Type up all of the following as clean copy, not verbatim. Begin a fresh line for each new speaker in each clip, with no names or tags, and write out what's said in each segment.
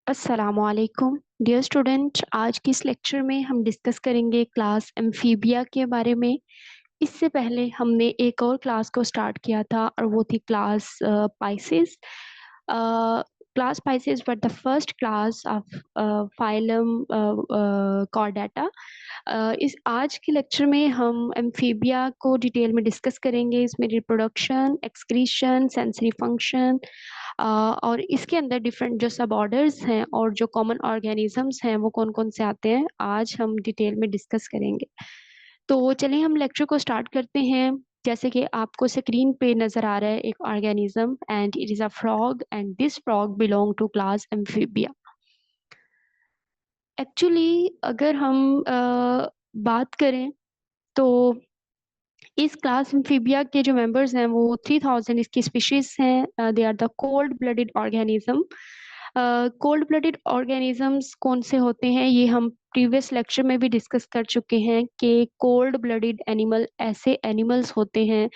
अस्सलामुअलैकुम dear student. आज की इस लेक्चर में हम डिस्कस करेंगे क्लास एम्फीबिया के बारे में। इससे पहले हमने एक और क्लास को स्टार्ट किया था और वो थी class Pisces. Class Pisces were the first class of phylum Chordata. इस आज के लेक्चर में हम एम्फीबिया को डिटेल में डिस्कस करेंगे। इसमें रिप्रोडक्शन, एक्सक्रीशन, सेंसरी फंक्शन और इसके अंदर डिफरेंट जो सब ऑर्डर्स हैं और जो कॉमन ऑर्गेनिजम्स हैं वो कौन कौन से आते हैं, आज हम डिटेल में डिस्कस करेंगे। तो चलिए हम लेक्चर को स्टार्ट करते हैं। जैसे कि आपको स्क्रीन पे नजर आ रहा है एक organism and it is a frog and this frog belong to class Amphibia. Actually अगर हम बात करें तो इस क्लास एम्फीबिया के जो मेंबर्स हैं वो 3000 इसकी स्पीशीज हैं। They are the cold blooded organism. Cold blooded organisms कौन से होते हैं ये हम प्रीवियस लेक्चर में भी डिस्कस कर चुके हैं कि कोल्ड ब्लडेड एनिमल ऐसे एनिमल्स होते हैं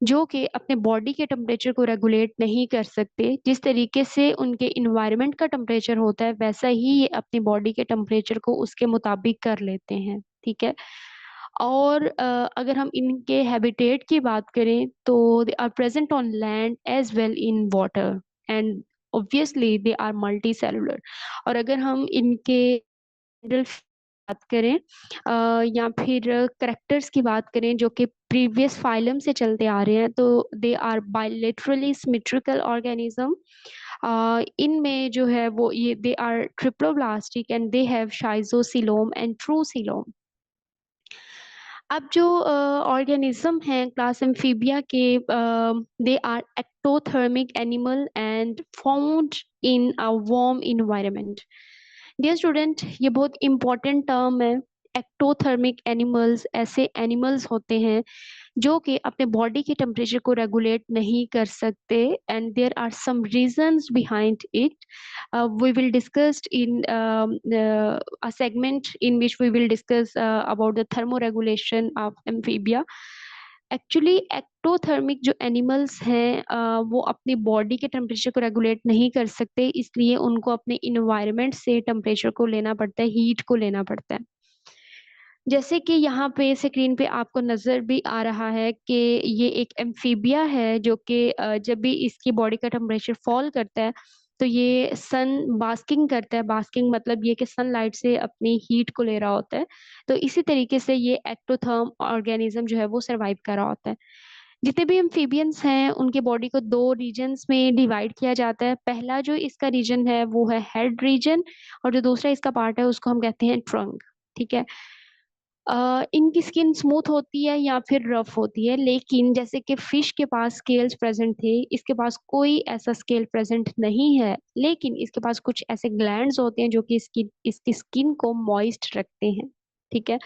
जो कि अपने बॉडी के टेम्परेचर को रेगुलेट नहीं कर सकते। जिस तरीके से उनके इन्वायरमेंट का टेम्परेचर होता है वैसा ही ये अपनी बॉडी के टेम्परेचर को उसके मुताबिक कर लेते हैं। ठीक है। और अगर हम इनके हैबिटेट की बात करें तो they are present on land as well in water and obviously they are multi cellular. और अगर हम इनके जनरल बात करें या फिर करेक्टर्स की बात करें जो कि प्रीवियस फाइलम से चलते आ रहे हैं तो they are bilaterally symmetrical organism. इनमें जो है वो ये they are triploblastic and they have schizocoelom and true coelom. अब जो ऑर्गेनिज्म हैं क्लास एम्फीबिया के, they are ectothermic animal and found in a warm environment. Dear student, ये बहुत इंपॉर्टेंट टर्म है। एक्टोथर्मिक एनिमल्स ऐसे एनिमल्स होते हैं जो कि अपने बॉडी के टेम्परेचर को रेगुलेट नहीं कर सकते and there are some reasons behind it. we will discuss in a segment in which we will discuss about the thermoregulation of amphibia. Actually ectothermic जो एनिमल्स हैं वो अपनी बॉडी के टेम्परेचर को रेगुलेट नहीं कर सकते, इसलिए उनको अपने इन्वायरमेंट से टेम्परेचर को लेना पड़ता है, हीट को लेना पड़ता है। जैसे कि यहाँ पे स्क्रीन पे आपको नजर भी आ रहा है कि ये एक एम्फीबिया है जो कि जब भी इसकी बॉडी का टेम्परेचर फॉल करता है तो ये सन बास्किंग करता है। बास्किंग मतलब ये कि सनलाइट से अपनी हीट को ले रहा होता है। तो इसी तरीके से ये एक्टोथर्म ऑर्गेनिज्म जो है वो सरवाइव कर रहा होता है। जितने भी एम्फीबियंस हैं उनके बॉडी को दो रीजन्स में डिवाइड किया जाता है। पहला जो इसका रीजन है वो है हेड रीजन और जो दूसरा इसका पार्ट है उसको हम कहते हैं ट्रंक। ठीक है। इनकी स्किन स्मूथ होती है या फिर रफ होती है, लेकिन जैसे कि फिश के पास स्केल्स प्रेजेंट थे, इसके पास कोई ऐसा स्केल प्रेजेंट नहीं है, लेकिन इसके पास कुछ ऐसे ग्लैंड्स होते हैं जो कि इसकी स्किन को मॉइस्ट रखते हैं। ठीक है।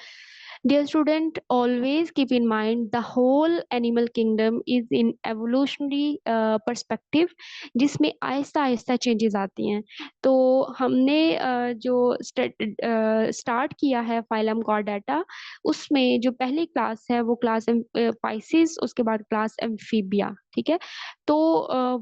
Dear student, always keep in mind the whole animal kingdom is in evolutionary perspective, जिसमें आहिस्ता आहिस्ता चेंजेस आती हैं। तो हमने जो स्टार्ट किया है फाइलम कॉर्डेटा, उसमें जो पहली क्लास है वो क्लास पाइसिस, उसके बाद क्लास एम्फीबिया। ठीक है। तो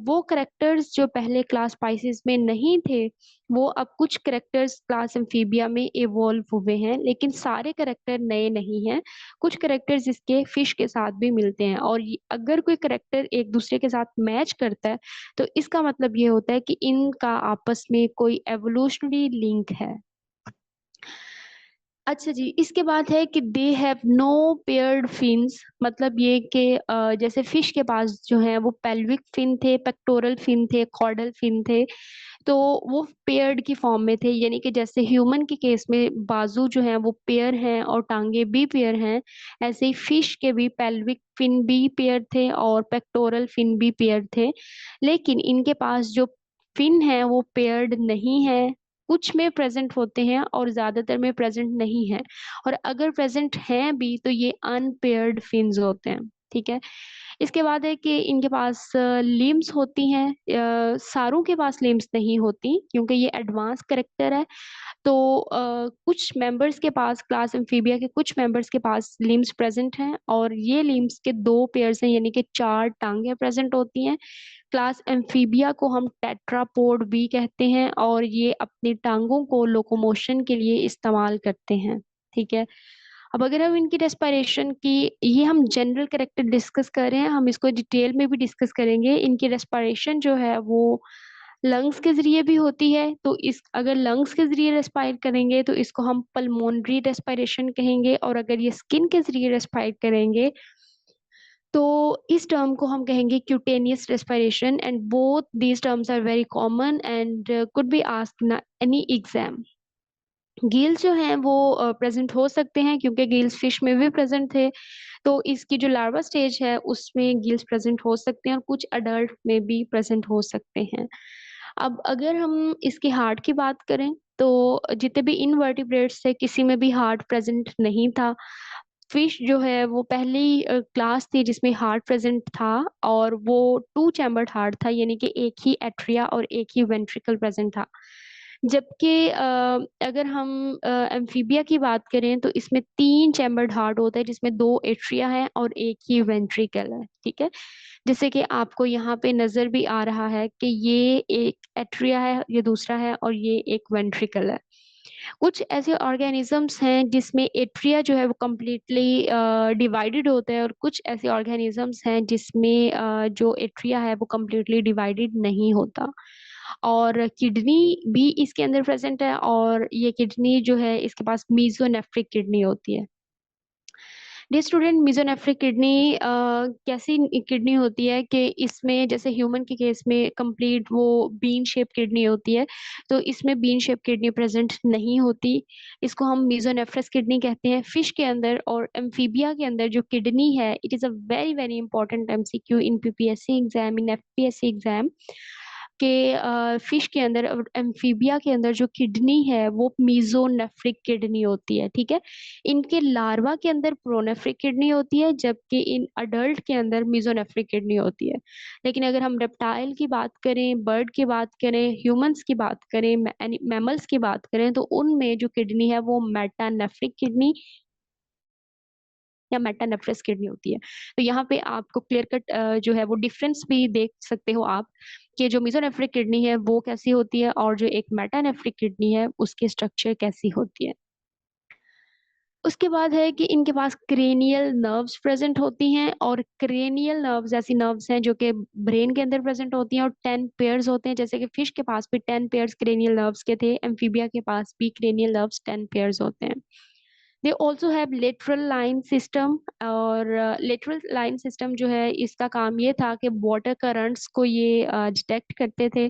वो करेक्टर्स जो पहले क्लास पाइसिस में नहीं थे वो अब कुछ करेक्टर्स क्लास एम्फीबिया में इवॉल्व हुए हैं, लेकिन सारे करेक्टर नए नहीं हैं। कुछ करेक्टर्स इसके फिश के साथ भी मिलते हैं और अगर कोई करेक्टर एक दूसरे के साथ मैच करता है तो इसका मतलब ये होता है कि इनका आपस में कोई एवोल्यूशनरी लिंक है। अच्छा जी, इसके बाद है कि they have no paired fins. मतलब ये कि जैसे फिश के पास जो है वो पेल्विक फिन थे, पेक्टोरल फिन थे, कॉर्डल फिन थे, तो वो पेयर्ड की फॉर्म में थे। यानी कि जैसे ह्यूमन के केस में बाजू जो है वो पेयर हैं और टांगे भी पेयर हैं, ऐसे ही फिश के भी पेल्विक फिन भी पेयर थे और पेक्टोरल फिन भी पेयर थे। लेकिन इनके पास जो फिन है वो पेयर्ड नहीं है। कुछ में प्रेजेंट होते हैं और ज्यादातर में प्रेजेंट नहीं है, और अगर प्रेजेंट हैं भी तो ये अनपेयर्ड फिन्स होते हैं। ठीक है। इसके बाद है कि इनके पास लिम्स होती हैं। सारों के पास लिम्स नहीं होती क्योंकि ये एडवांस करेक्टर है। तो कुछ मेंबर्स के पास, क्लास एम्फीबिया के कुछ मेंबर्स के पास लिम्स प्रेजेंट हैं और ये लिम्स के दो पेयर्स हैं, यानी कि चार टांगे प्रेजेंट होती हैं। क्लास एम्फीबिया को हम टेट्रापोड भी कहते हैं और ये अपनी टांगों को लोकोमोशन के लिए इस्तेमाल करते हैं। ठीक है। अब अगर हम इनकी रेस्पिरेशन की, ये हम जनरल कैरेक्टर डिस्कस कर रहे हैं, हम इसको डिटेल में भी डिस्कस करेंगे। इनकी रेस्पिरेशन जो है वो लंग्स के जरिए भी होती है, तो इस अगर लंग्स के जरिए रेस्पायर करेंगे तो इसको हम पल्मोनरी रेस्पिरेशन कहेंगे, और अगर ये स्किन के जरिए रेस्पायर करेंगे तो इस टर्म को हम कहेंगे cutaneous respiration. And both these terms are very common and could be asked in any exam. Gills जो हैं वो प्रेजेंट हो सकते हैं, क्योंकि गील्स फिश में भी प्रेजेंट थे, तो इसकी जो लार्वा स्टेज है उसमें गील्स प्रेजेंट हो सकते हैं और कुछ अडल्ट में भी प्रेजेंट हो सकते हैं। अब अगर हम इसके हार्ट की बात करें तो जितने भी इनवर्टिब्रेट्स थे किसी में भी हार्ट प्रेजेंट नहीं था। फिश जो है वो पहली क्लास थी जिसमें हार्ट प्रेजेंट था, और वो टू चैम्बर्ड हार्ट था, यानी कि एक ही एट्रिया और एक ही वेंट्रिकल प्रेजेंट था। जबकि अगर हम एम्फीबिया की बात करें तो इसमें तीन चैम्बर्ड हार्ट होता है, जिसमें दो एट्रिया है और एक ही वेंट्रिकल है। ठीक है। जैसे कि आपको यहाँ पे नजर भी आ रहा है कि ये एक एट्रिया है, ये दूसरा है, और ये एक वेंट्रिकल है। कुछ ऐसे ऑर्गेनिजम्स हैं जिसमें एट्रिया जो है वो कम्प्लीटली डिवाइडेड होता है, और कुछ ऐसे ऑर्गेनिजम्स हैं जिसमें जो एट्रिया है वो कम्प्लीटली डिवाइडेड नहीं होता। और किडनी भी इसके अंदर प्रेजेंट है, और ये किडनी जो है इसके पास मीजोनेफ्रिक किडनी होती है। डी स्टूडेंट, मीजोनेफ्रिक किडनी कैसी किडनी होती है कि इसमें जैसे ह्यूमन के केस में कंप्लीट वो बीन शेप किडनी होती है, तो इसमें बीन शेप किडनी प्रेजेंट नहीं होती। इसको हम मीजोनेफ्रस किडनी कहते हैं फिश के अंदर। और एम्फीबिया के अंदर जो किडनी है, it is a very very important MCQ in PPSC exam, in FPSC exam के फिश के अंदर और एम्फीबिया के अंदर जो किडनी है वो मीजोनेफ्रिक किडनी होती है। ठीक है। इनके लार्वा के अंदर प्रोनेफ्रिक किडनी होती है, जबकि इन अडल्ट के अंदर मीजोनेफ्रिक किडनी होती है। लेकिन अगर हम रेप्टाइल की बात करें, बर्ड की बात करें, ह्यूमंस की बात करें, मैमल्स की बात करें, तो उनमें जो किडनी है वो मेटानेफ्रिक किडनी या मेटानेफ्रस किडनी होती है। तो यहाँ पे आपको क्लियर कट जो है वो डिफरेंस भी देख सकते हो आप, कि जो मीजोनेफ्रिक किडनी है वो कैसी होती है और जो एक मेटानेफ्रिक किडनी है उसकी स्ट्रक्चर कैसी होती है। उसके बाद है कि इनके पास क्रेनियल नर्व्स प्रेजेंट होती हैं, और क्रेनियल नर्व्स ऐसी नर्व्स हैं जो कि ब्रेन के अंदर प्रेजेंट होती हैं, और 10 पेयर्स होते हैं। जैसे कि फिश के पास भी 10 पेयर्स क्रेनियल नर्व्स के थे, एम्फीबिया के पास भी क्रेनियल नर्व्स 10 पेयर्स होते हैं। They also have lateral line system. और लेटरल लाइन सिस्टम जो है इसका काम ये था कि वाटर करंट्स को ये डिटेक्ट करते थे।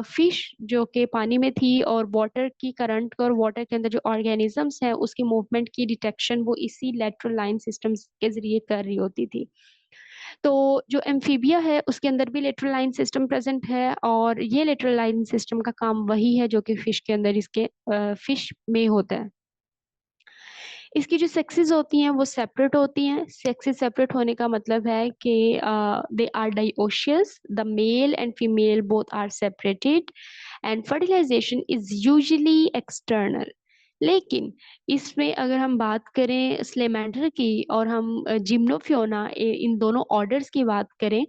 फिश जो कि पानी में थी और वाटर की करंट को और वाटर के अंदर जो ऑर्गेनिजम्स हैं उसकी मूवमेंट की डिटेक्शन वो इसी लेटरल लाइन सिस्टम्स के जरिए कर रही होती थी। तो जो एम्फीबिया है उसके अंदर भी लेटरल लाइन सिस्टम प्रेजेंट है, और ये लेटरल लाइन सिस्टम का काम वही है जो कि फिश के अंदर इसके फिश में होता है। इसकी जो सेक्सेस होती हैं वो सेपरेट होती हैं। सेक्सेस सेपरेट होने का मतलब है कि they are dioecious, the male and female both are separated, and fertilization is usually external. लेकिन इसमें अगर हम बात करें स्लेमेंडर की और हम जिम्नोफियोना, इन दोनों ऑर्डर्स की बात करें,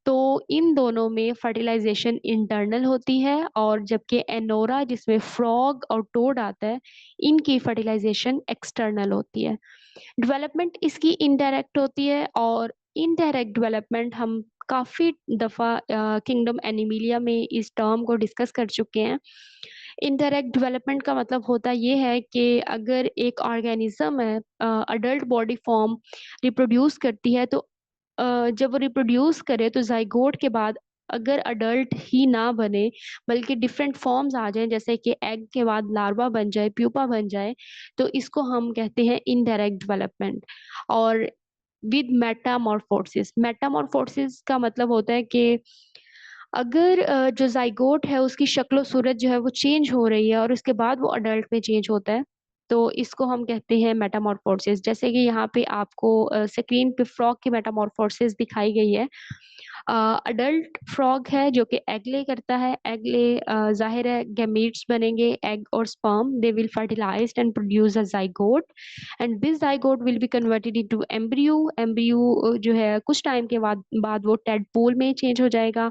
तो इन दोनों में फर्टिलाइजेशन इंटरनल होती है, और जबकि एनोरा जिसमें फ्रॉग और टोड आता है, इनकी फर्टिलाइजेशन एक्सटर्नल होती है। डेवलपमेंट इसकी इनडायरेक्ट होती है, और इनडायरेक्ट डेवलपमेंट हम काफ़ी दफ़ा किंगडम एनिमिलिया में इस टर्म को डिस्कस कर चुके हैं। इनडायरेक्ट डेवलपमेंट का मतलब होता ये है कि अगर एक ऑर्गेनिज्म है, अडल्ट बॉडी फॉर्म रिप्रोड्यूस करती है, तो जब वो रिप्रोड्यूस करे तो जाइगोट के बाद अगर अडल्ट ही ना बने बल्कि डिफरेंट फॉर्म्स आ जाएं, जैसे कि एग के बाद लार्वा बन जाए, प्यूपा बन जाए, तो इसको हम कहते हैं इनडायरेक्ट डेवलपमेंट। और विद मेटामॉर्फोसिस, मेटामॉर्फोसिस का मतलब होता है कि अगर जो जाइगोट है उसकी शक्ल सूरत जो है वो चेंज हो रही है और उसके बाद वो अडल्ट में चेंज होता है, तो इसको हम कहते हैं मेटामॉर्फोसिस। जैसे कि यहाँ पे आपको स्क्रीन पे फ्रॉग की मेटामॉर्फोसिस दिखाई गई है। अडल्ट फ्रॉग है जो कि एग ले करता है। एग ले जाहिर है गैमीट्स बनेंगे, एग और sperm, they will fertilized and produce a zygote and this zygote will be converted into embryo। embryo जो है कुछ टाइम के बाद वो टेडपोल में चेंज हो जाएगा।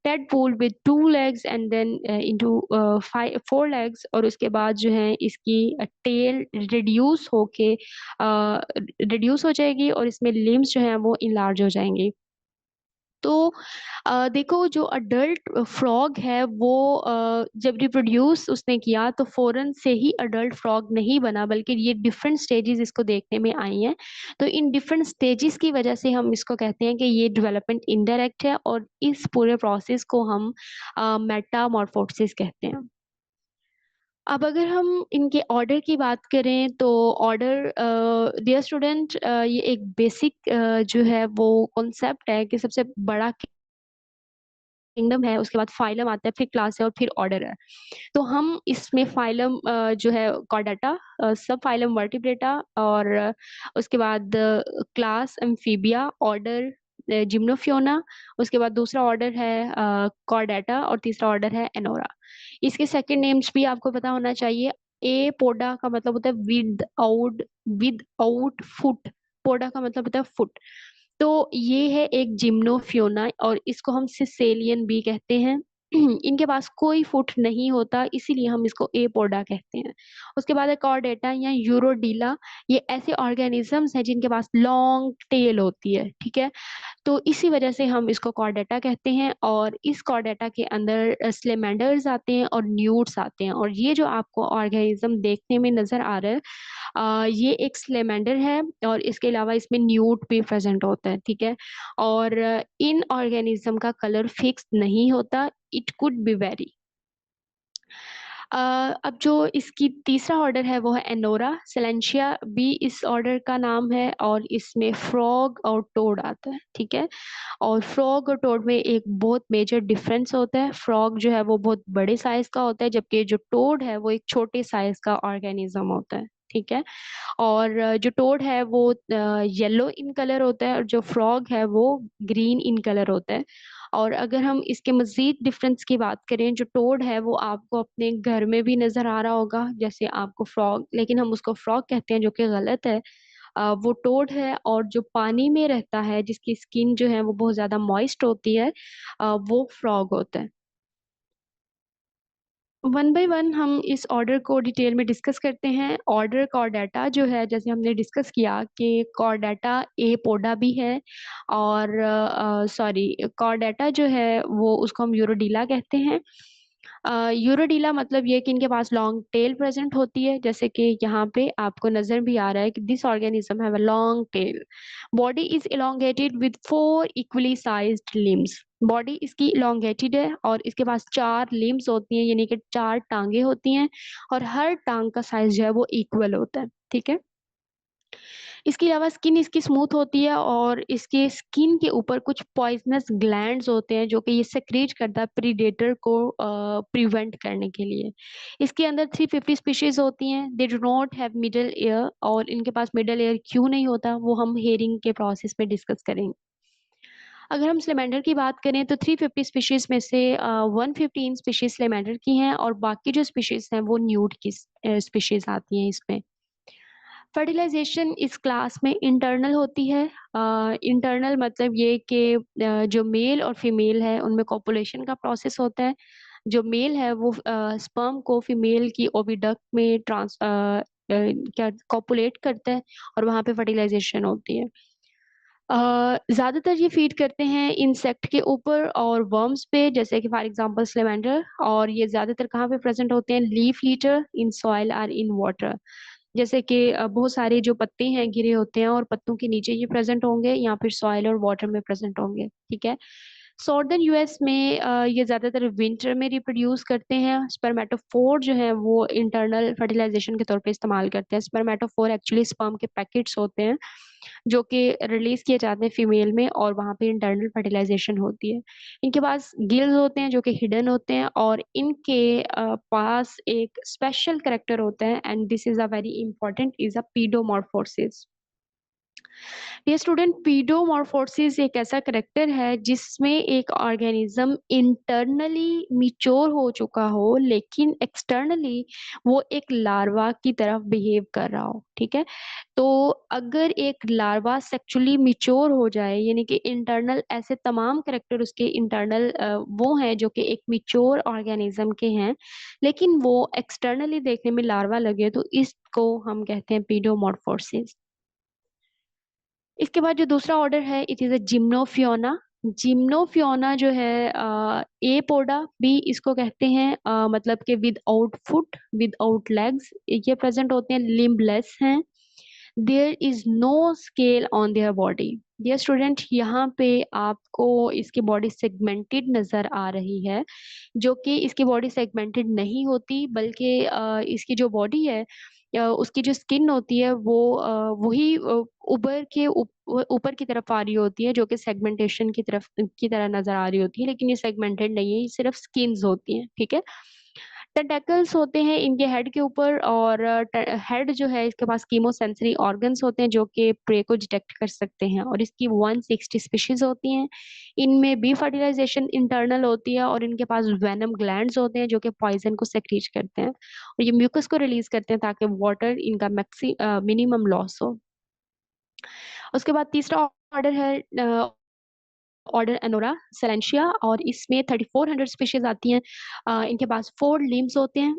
Tadpole with 2 legs and then into 4 legs, और उसके बाद जो है इसकी टेल रिड्यूस हो जाएगी और इसमें लिम्स जो है वो इनलार्ज हो जाएंगे। तो देखो जो अडल्ट फ्रॉग है वो जब रिप्रोड्यूस उसने किया तो फौरन से ही अडल्ट फ्रॉग नहीं बना, बल्कि ये डिफरेंट स्टेजेस इसको देखने में आई हैं। तो इन डिफरेंट स्टेजेस की वजह से हम इसको कहते हैं कि ये डेवलपमेंट इनडायरेक्ट है, और इस पूरे प्रोसेस को हम मेटामॉर्फोसिस कहते हैं। अब अगर हम इनके ऑर्डर की बात करें तो ऑर्डर, डियर स्टूडेंट, ये एक बेसिक जो है वो कॉन्सेप्ट है कि सबसे बड़ा किंगडम है, उसके बाद फाइलम आता है, फिर क्लास है और फिर ऑर्डर है। तो हम इसमें फाइलम जो है कॉर्डेटा, सब फाइलम वर्टिब्रेटा, और उसके बाद क्लास एम्फीबिया, ऑर्डर जिम्नोफियोना, उसके बाद दूसरा ऑर्डर है कॉर्डेटा और तीसरा ऑर्डर है एनोरा। इसके सेकंड नेम्स भी आपको पता होना चाहिए। ए पोडा का मतलब होता है विद आउट फुट। पोडा का मतलब होता है फुट। तो ये है एक जिम्नोफियोना और इसको हम सिसेलियन भी कहते हैं। इनके पास कोई फुट नहीं होता, इसीलिए हम इसको एपोडा कहते हैं। उसके बाद है कॉर्डेटा या यूरोडीला। ये ऐसे ऑर्गेनिजम्स हैं जिनके पास लॉन्ग टेल होती है, ठीक है। तो इसी वजह से हम इसको कॉर्डेटा कहते हैं, और इस कॉर्डेटा के अंदर स्लेमेंडर्स आते हैं और न्यूट्स आते हैं। और ये जो आपको ऑर्गेनिज्म देखने में नजर आ रहा है, ये एक स्लेमेंडर है और इसके अलावा इसमें न्यूट भी प्रेजेंट होता है, ठीक है। और इन ऑर्गेनिज्म का कलर फिक्स नहीं होता, इट कुड बी वेरी। अब जो इसकी तीसरा ऑर्डर है वो है एनोरा सिलेंशिया, भी इस ऑर्डर का नाम है, और इसमें फ्रॉग और टोड आता है, ठीक है। और फ्रॉग और टोड में एक बहुत मेजर डिफरेंस होता है। फ्रॉग जो है वो बहुत बड़े साइज का होता है, जबकि जो टोड है वो एक छोटे साइज का ऑर्गेनिज्म होता है, ठीक है। और जो टोड है वो येलो इन कलर होता है और जो फ्रॉग है वो ग्रीन इन कलर होता है। और अगर हम इसके मजीद डिफरेंस की बात करें, जो टोड है वो आपको अपने घर में भी नजर आ रहा होगा जैसे आपको फ्रॉग, लेकिन हम उसको फ्रॉग कहते हैं जो कि गलत है। वो टोड है, और जो पानी में रहता है जिसकी स्किन जो है वो बहुत ज्यादा मॉइस्ट होती है, वो फ्रॉग होता है। वन बाय वन हम इस ऑर्डर को डिटेल में डिस्कस करते हैं। ऑर्डर कॉर्डेटा जो है, जैसे हमने डिस्कस किया कि कॉर्डेटा ए पोडा भी है, और सॉरी, कॉर्डेटा जो है वो उसको हम यूरोडीला कहते हैं। यूरोडीला मतलब ये कि इनके पास लॉन्ग टेल प्रेजेंट होती है, जैसे कि यहाँ पे आपको नजर भी आ रहा है कि this organism have a long tail. Body is elongated with 4 equally sized limbs। Body इसकी इलोंगेटेड है और इसके पास 4 लिम्स होती हैं, यानी कि 4 टांगे होती हैं, और हर टांग का साइज जो है वो इक्वल होता है, ठीक है। इसके अलावा स्किन इसकी स्मूथ होती है, और इसके स्किन के ऊपर कुछ पॉइजनस ग्लैंड्स होते हैं जो कि ये सेक्रेट करता है प्रीडेटर को प्रिवेंट करने के लिए। इसके अंदर 350 स्पीशीज होती हैं। दे do not have middle air, और इनके पास मिडल एयर क्यों नहीं होता वो हम हेयरिंग के प्रोसेस में डिस्कस करेंगे। अगर हम स्लेमेंडर की बात करें तो 350 स्पीशीज में से 115 स्पीशीज स्लेमेंडर की हैं, और बाकी जो स्पीशीज हैं वो न्यूड की स्पीशीज आती हैं इसमें। फर्टिलाइजेशन इस क्लास में इंटरनल होती है। इंटरनल मतलब ये कि जो मेल और फीमेल है उनमें कॉपुलेशन का प्रोसेस होता है। जो मेल है वो स्पर्म को फीमेल की ओविडक्ट में क्या कॉपुलेट करता है, और वहाँ पे फर्टिलाइजेशन होती है। ज्यादातर ये फीड करते हैं इंसेक्ट के ऊपर और वर्म्स पे, जैसे कि फॉर एग्जांपल स्लेमेंडर। और ये ज्यादातर कहाँ पे प्रेजेंट होते हैं? लीफ ईटर, इन सॉइल और इन वाटर। जैसे कि बहुत सारे जो पत्ते हैं गिरे होते हैं और पत्तों के नीचे ये प्रेजेंट होंगे, या फिर सॉइल और वाटर में प्रेजेंट होंगे, ठीक है। सॉर्दर्न यूएस में ये ज्यादातर विंटर में रिप्रोड्यूस करते हैं। स्पर्मेटोफोर जो है वो इंटरनल फर्टिलाइजेशन के तौर पे इस्तेमाल करते हैं। स्पर्मेटोफोर एक्चुअली स्पर्म के पैकेट्स होते हैं, जो कि रिलीज किए जाते हैं फीमेल में, और वहाँ पे इंटरनल फर्टिलाइजेशन होती है। इनके पास गिल्स होते हैं जो कि हिडन होते हैं, और इनके पास एक स्पेशल करेक्टर होता है, and this is a very important, is a paedomorphosis. ये स्टूडेंट, पीडोमॉर्फोसिस एक ऐसा करेक्टर है जिसमें एक ऑर्गेनिज्म इंटरनली मिच्योर हो चुका हो, लेकिन एक्सटर्नली वो एक लार्वा की तरफ बिहेव कर रहा हो। ठीक है, तो अगर एक लार्वा सेक्सुअली मिच्योर हो जाए, यानी कि इंटरनल ऐसे तमाम करेक्टर उसके इंटरनल वो हैं जो कि एक मिच्योर ऑर्गेनिज्म के हैं, लेकिन वो एक्सटर्नली देखने में लार्वा लगे, तो इसको हम कहते हैं पीडोमॉर्फोसिस। इसके बाद जो दूसरा ऑर्डर है, इट इज अ जिम्नोफियोना। जिम्नोफियोना जो है एपोडा भी इसको कहते हैं, मतलब कि विदाउट फुट, विदाउट लेग्स ये प्रेजेंट होते हैं, लिम्बलेस हैं। There is no scale on their body. Dear student, यहाँ पे आपको इसकी बॉडी सेगमेंटेड नजर आ रही है, जो कि इसकी बॉडी सेगमेंटेड नहीं होती, बल्कि इसकी जो बॉडी है, उसकी जो स्किन होती है वो वही ऊपर के ऊपर की तरफ आ रही होती है, जो कि सेगमेंटेशन की तरफ की तरह नजर आ रही होती है, लेकिन ये सेगमेंटेड नहीं है, ये सिर्फ स्किन्स होती हैं। ठीक है, टेंटेकल्स होते हैं इनके हेड के ऊपर, और हेड जो है इसके पास कीमोसेंसरी ऑर्गन्स होते हैं जो कि प्रे को डिटेक्ट कर सकते हैं, और इसकी 160 स्पीशीज होती हैं। इनमें बी फर्टिलाइजेशन इंटरनल होती है, और इनके पास वेनम ग्लैंड्स होते हैं जो कि पॉइजन को सेक्रीट करते हैं, और ये म्यूकस को रिलीज करते हैं ताकि वाटर इनका मिनिमम लॉस हो। उसके बाद तीसरा ऑर्डर है ऑर्डर एनोरा सैलेंशिया, और इसमें 3400 स्पीशीज आती हैं। इनके पास 4 लिम्स होते हैं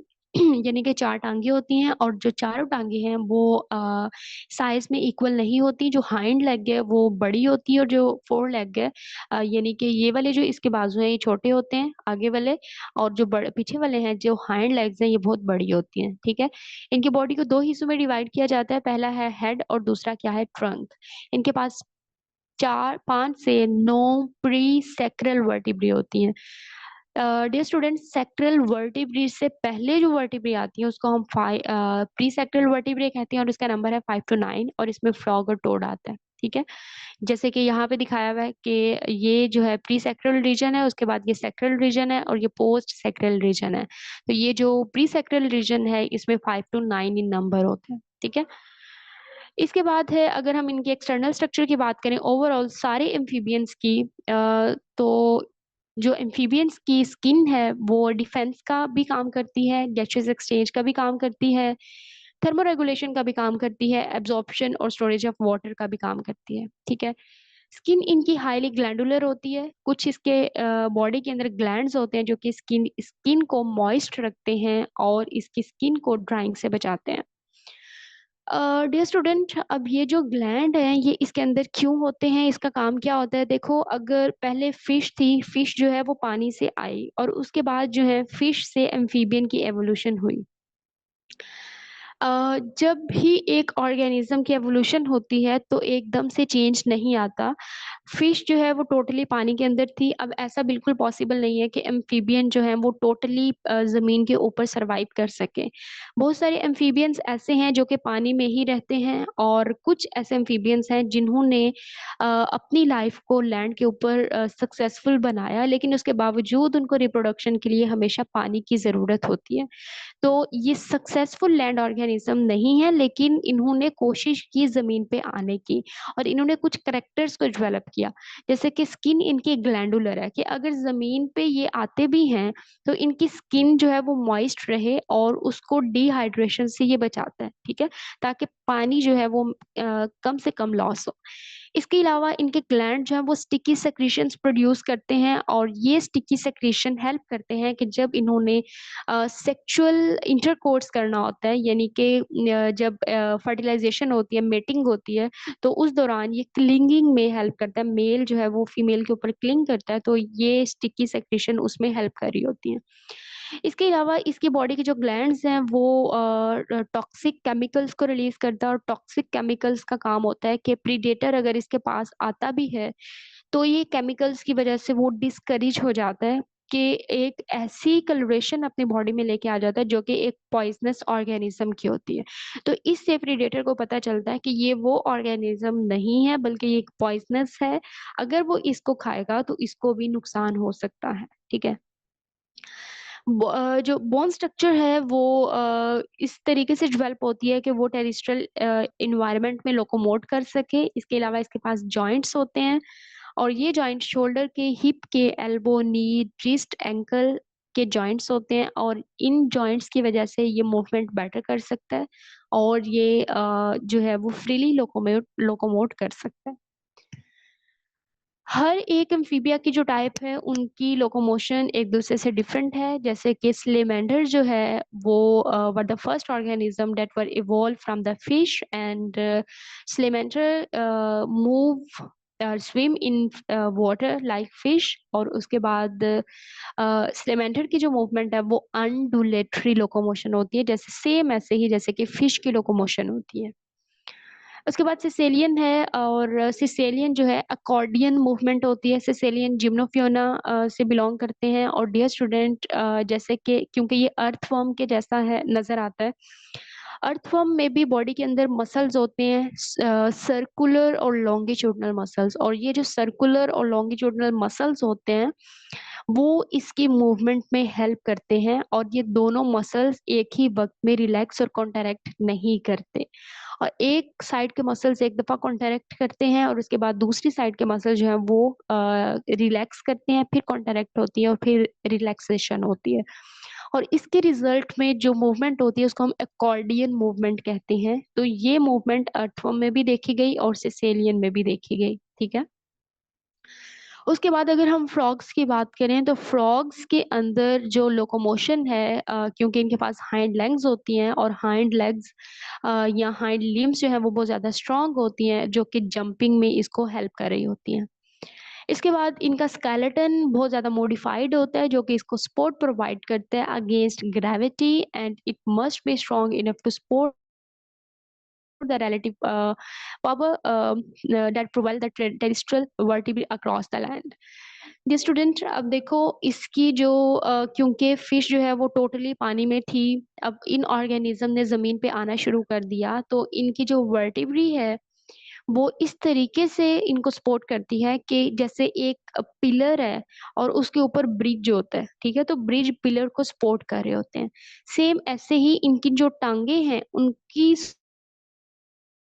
यानी कि 4 टांगे होती हैं, और जो चारों टांगे हैं वो साइज में इक्वल नहीं होती। जो हाइंड लेग है वो बड़ी होती है, और जो फोर लेग है, यानी कि ये वाले जो इसके बाजू हैं ये छोटे होते हैं आगे वाले, और जो बड़े पीछे वाले हैं जो हाइंड लेग्स हैं ये बहुत बड़ी होती हैं। ठीक है, इनकी बॉडी को 2 हिस्सों में डिवाइड किया जाता है, पहला है हेड और दूसरा क्या है, ट्रंक। इनके पास 4 5 से 9 प्री सेक्रल वर्टिब्री होती हैं। डियर स्टूडेंट, सेक्रल वर्टिब्री से पहले जो वर्टिब्री आती है उसको हम प्री सेक्रल वर्टिब्री कहते हैं, और इसका नंबर है 5 to 9, और इसमें फ्रॉग और टोड आता है। ठीक है, जैसे कि यहाँ पे दिखाया हुआ है कि ये जो है प्री सेक्रल रीजन है, उसके बाद ये सेक्रल रीजन है, और ये पोस्ट सेक्रल रीजन है। तो ये जो प्री सेक्रल रीजन है इसमें 5 to 9 इन नंबर होते हैं। ठीक है, इसके बाद है, अगर हम इनके एक्सटर्नल स्ट्रक्चर की बात करें ओवरऑल सारे एम्फीबियंस की, तो जो एम्फीबियंस की स्किन है वो डिफेंस का भी काम करती है, गैसेस एक्सचेंज का भी काम करती है, थर्मोरेगुलेशन का भी काम करती है, एब्जॉर्प्शन और स्टोरेज ऑफ वाटर का भी काम करती है। ठीक है, स्किन इनकी हाईली ग्लैंडुलर होती है। कुछ इसके बॉडी के अंदर ग्लैंड्स होते हैं जो कि स्किन स्किन को मॉइस्ट रखते हैं और इसकी स्किन को ड्राइंग से बचाते हैं। डियर स्टूडेंट, अब ये जो ग्लैंड है ये इसके अंदर क्यों होते हैं, इसका काम क्या होता है? देखो, अगर पहले फिश थी, फिश जो है वो पानी से आई, और उसके बाद जो है फिश से एम्फीबियन की एवोल्यूशन हुई। जब भी एक ऑर्गेनिज्म की एवोल्यूशन होती है तो एकदम से चेंज नहीं आता। फिश जो है वो टोटली पानी के अंदर थी, अब ऐसा बिल्कुल पॉसिबल नहीं है कि एम्फीबियन जो है वो टोटली ज़मीन के ऊपर सरवाइव कर सके। बहुत सारे एम्फीबियंस ऐसे हैं जो कि पानी में ही रहते हैं, और कुछ ऐसे एम्फीबियंस हैं जिन्होंने अपनी लाइफ को लैंड के ऊपर सक्सेसफुल बनाया, लेकिन उसके बावजूद उनको रिप्रोडक्शन के लिए हमेशा पानी की ज़रूरत होती है। तो ये सक्सेसफुल लैंड ऑर्गेनिज्म नहीं है, लेकिन इन्होंने कोशिश की जमीन पे आने की, और इन्होंने कुछ करेक्टर्स को डेवलप किया। जैसे कि स्किन इनकी ग्लैंडुलर है, कि अगर जमीन पे ये आते भी हैं तो इनकी स्किन जो है वो मॉइस्ट रहे, और उसको डिहाइड्रेशन से ये बचाता है। ठीक है, ताकि पानी जो है वो कम से कम लॉस हो। इसके अलावा इनके ग्लैंड जो है वो स्टिकी सेक्रीशंस प्रोड्यूस करते हैं, और ये स्टिकी सेक्रीशन हेल्प करते हैं कि जब इन्होंने सेक्सुअल इंटरकोर्स करना होता है, यानी कि जब फर्टिलाइजेशन होती है, मेटिंग होती है, तो उस दौरान ये क्लिंगिंग में हेल्प करता है। मेल जो है वो फीमेल के ऊपर क्लिंग करता है, तो ये स्टिकी सेक्रीशन उसमें हेल्प कर रही होती है। इसके अलावा इसकी बॉडी के जो ग्लैंड्स हैं वो टॉक्सिक केमिकल्स को रिलीज करता है, और टॉक्सिक केमिकल्स का काम होता है कि प्रीडेटर अगर इसके पास आता भी है तो ये केमिकल्स की वजह से वो डिस्करेज हो जाता है, के एक ऐसी कलोरेशन अपनी बॉडी में लेके आ जाता है जो कि एक पॉइजनस ऑर्गेनिज्म की होती है। तो इससे प्रीडेटर को पता चलता है कि ये वो ऑर्गेनिज्म नहीं है बल्कि ये एक पॉइजनस है, अगर वो इसको खाएगा तो इसको भी नुकसान हो सकता है। ठीक है। जो बोन स्ट्रक्चर है वो इस तरीके से डेवलप होती है कि वो टेरेस्ट्रियल इन्वायरमेंट में लोकोमोट कर सके। इसके अलावा इसके पास जॉइंट्स होते हैं और ये जॉइंट शोल्डर के, हिप के, एल्बो, नी, रिस्ट, एंकल के जॉइंट्स होते हैं और इन जॉइंट्स की वजह से ये मूवमेंट बेटर कर सकता है और ये जो है वो फ्रीली लोकोमोट लोकोमोट कर सकता है। हर एक एम्फीबिया की जो टाइप है उनकी लोकोमोशन एक दूसरे से डिफरेंट है। जैसे कि स्लेमेंडर जो है वो were the first organism that were evolve from the fish and salamander move swim in water like fish. और उसके बाद स्लेमेंडर की जो मूवमेंट है वो अनडुलेटरी लोकोमोशन होती है, जैसे सेम ऐसे ही जैसे कि फिश की लोकोमोशन होती है। उसके बाद सिसेलियन है और सिसेलियन जो है अकॉर्डियन मूवमेंट होती है। सिसेलियन जिम्नोफियोना से बिलोंग करते हैं और डियर स्टूडेंट जैसे कि क्योंकि ये अर्थवर्म के जैसा है नजर आता है, अर्थवर्म में भी बॉडी के अंदर मसल्स होते हैं, सर्कुलर और लॉन्गिट्यूडनल मसल्स। और ये जो सर्कुलर और लॉन्गिट्यूडनल मसल्स होते हैं वो इसकी मूवमेंट में हेल्प करते हैं और ये दोनों मसल्स एक ही वक्त में रिलैक्स और कॉन्ट्रैक्ट नहीं करते। और एक साइड के मसल्स एक दफा कॉन्ट्रैक्ट करते हैं और उसके बाद दूसरी साइड के मसल जो है वो रिलैक्स करते हैं, फिर कॉन्ट्रैक्ट होती है और फिर रिलैक्सेशन होती है। और इसके रिजल्ट में जो मूवमेंट होती है उसको हम एकॉर्डियन मूवमेंट कहते हैं। तो ये मूवमेंट अर्थवर्म में भी देखी गई और सिसेलियन में भी देखी गई। ठीक है। उसके बाद अगर हम फ्रॉग्स की बात करें तो फ्रॉग्स के अंदर जो लोकोमोशन है क्योंकि इनके पास हाइंड लेग्स होती हैं और हाइंड लेग्स या हाइंड लिम्स जो है वो बहुत ज़्यादा स्ट्रांग होती हैं जो कि जंपिंग में इसको हेल्प कर रही होती हैं। इसके बाद इनका स्केलेटन बहुत ज़्यादा मॉडिफाइड होता है जो कि इसको सपोर्ट प्रोवाइड करता है against gravity and it must be strong enough to support the relative power that provide the terrestrial vertebrae across the land। जी स्टूडेंट, अब देखो इसकी जो क्योंकि फिश जो है वो टोटली पानी में थी, अब इन ऑर्गेनिज्म ने जमीन पे आना शुरू कर दिया तो इनकी जो वर्टिब्री है वो इस तरीके से इनको सपोर्ट करती है कि जैसे एक पिलर है और उसके ऊपर ब्रिज होता है। ठीक है। तो ब्रिज पिलर को सपोर्ट कर रहे होते हैं। सेम ऐसे ही इनकी जो टांगे हैं उनकी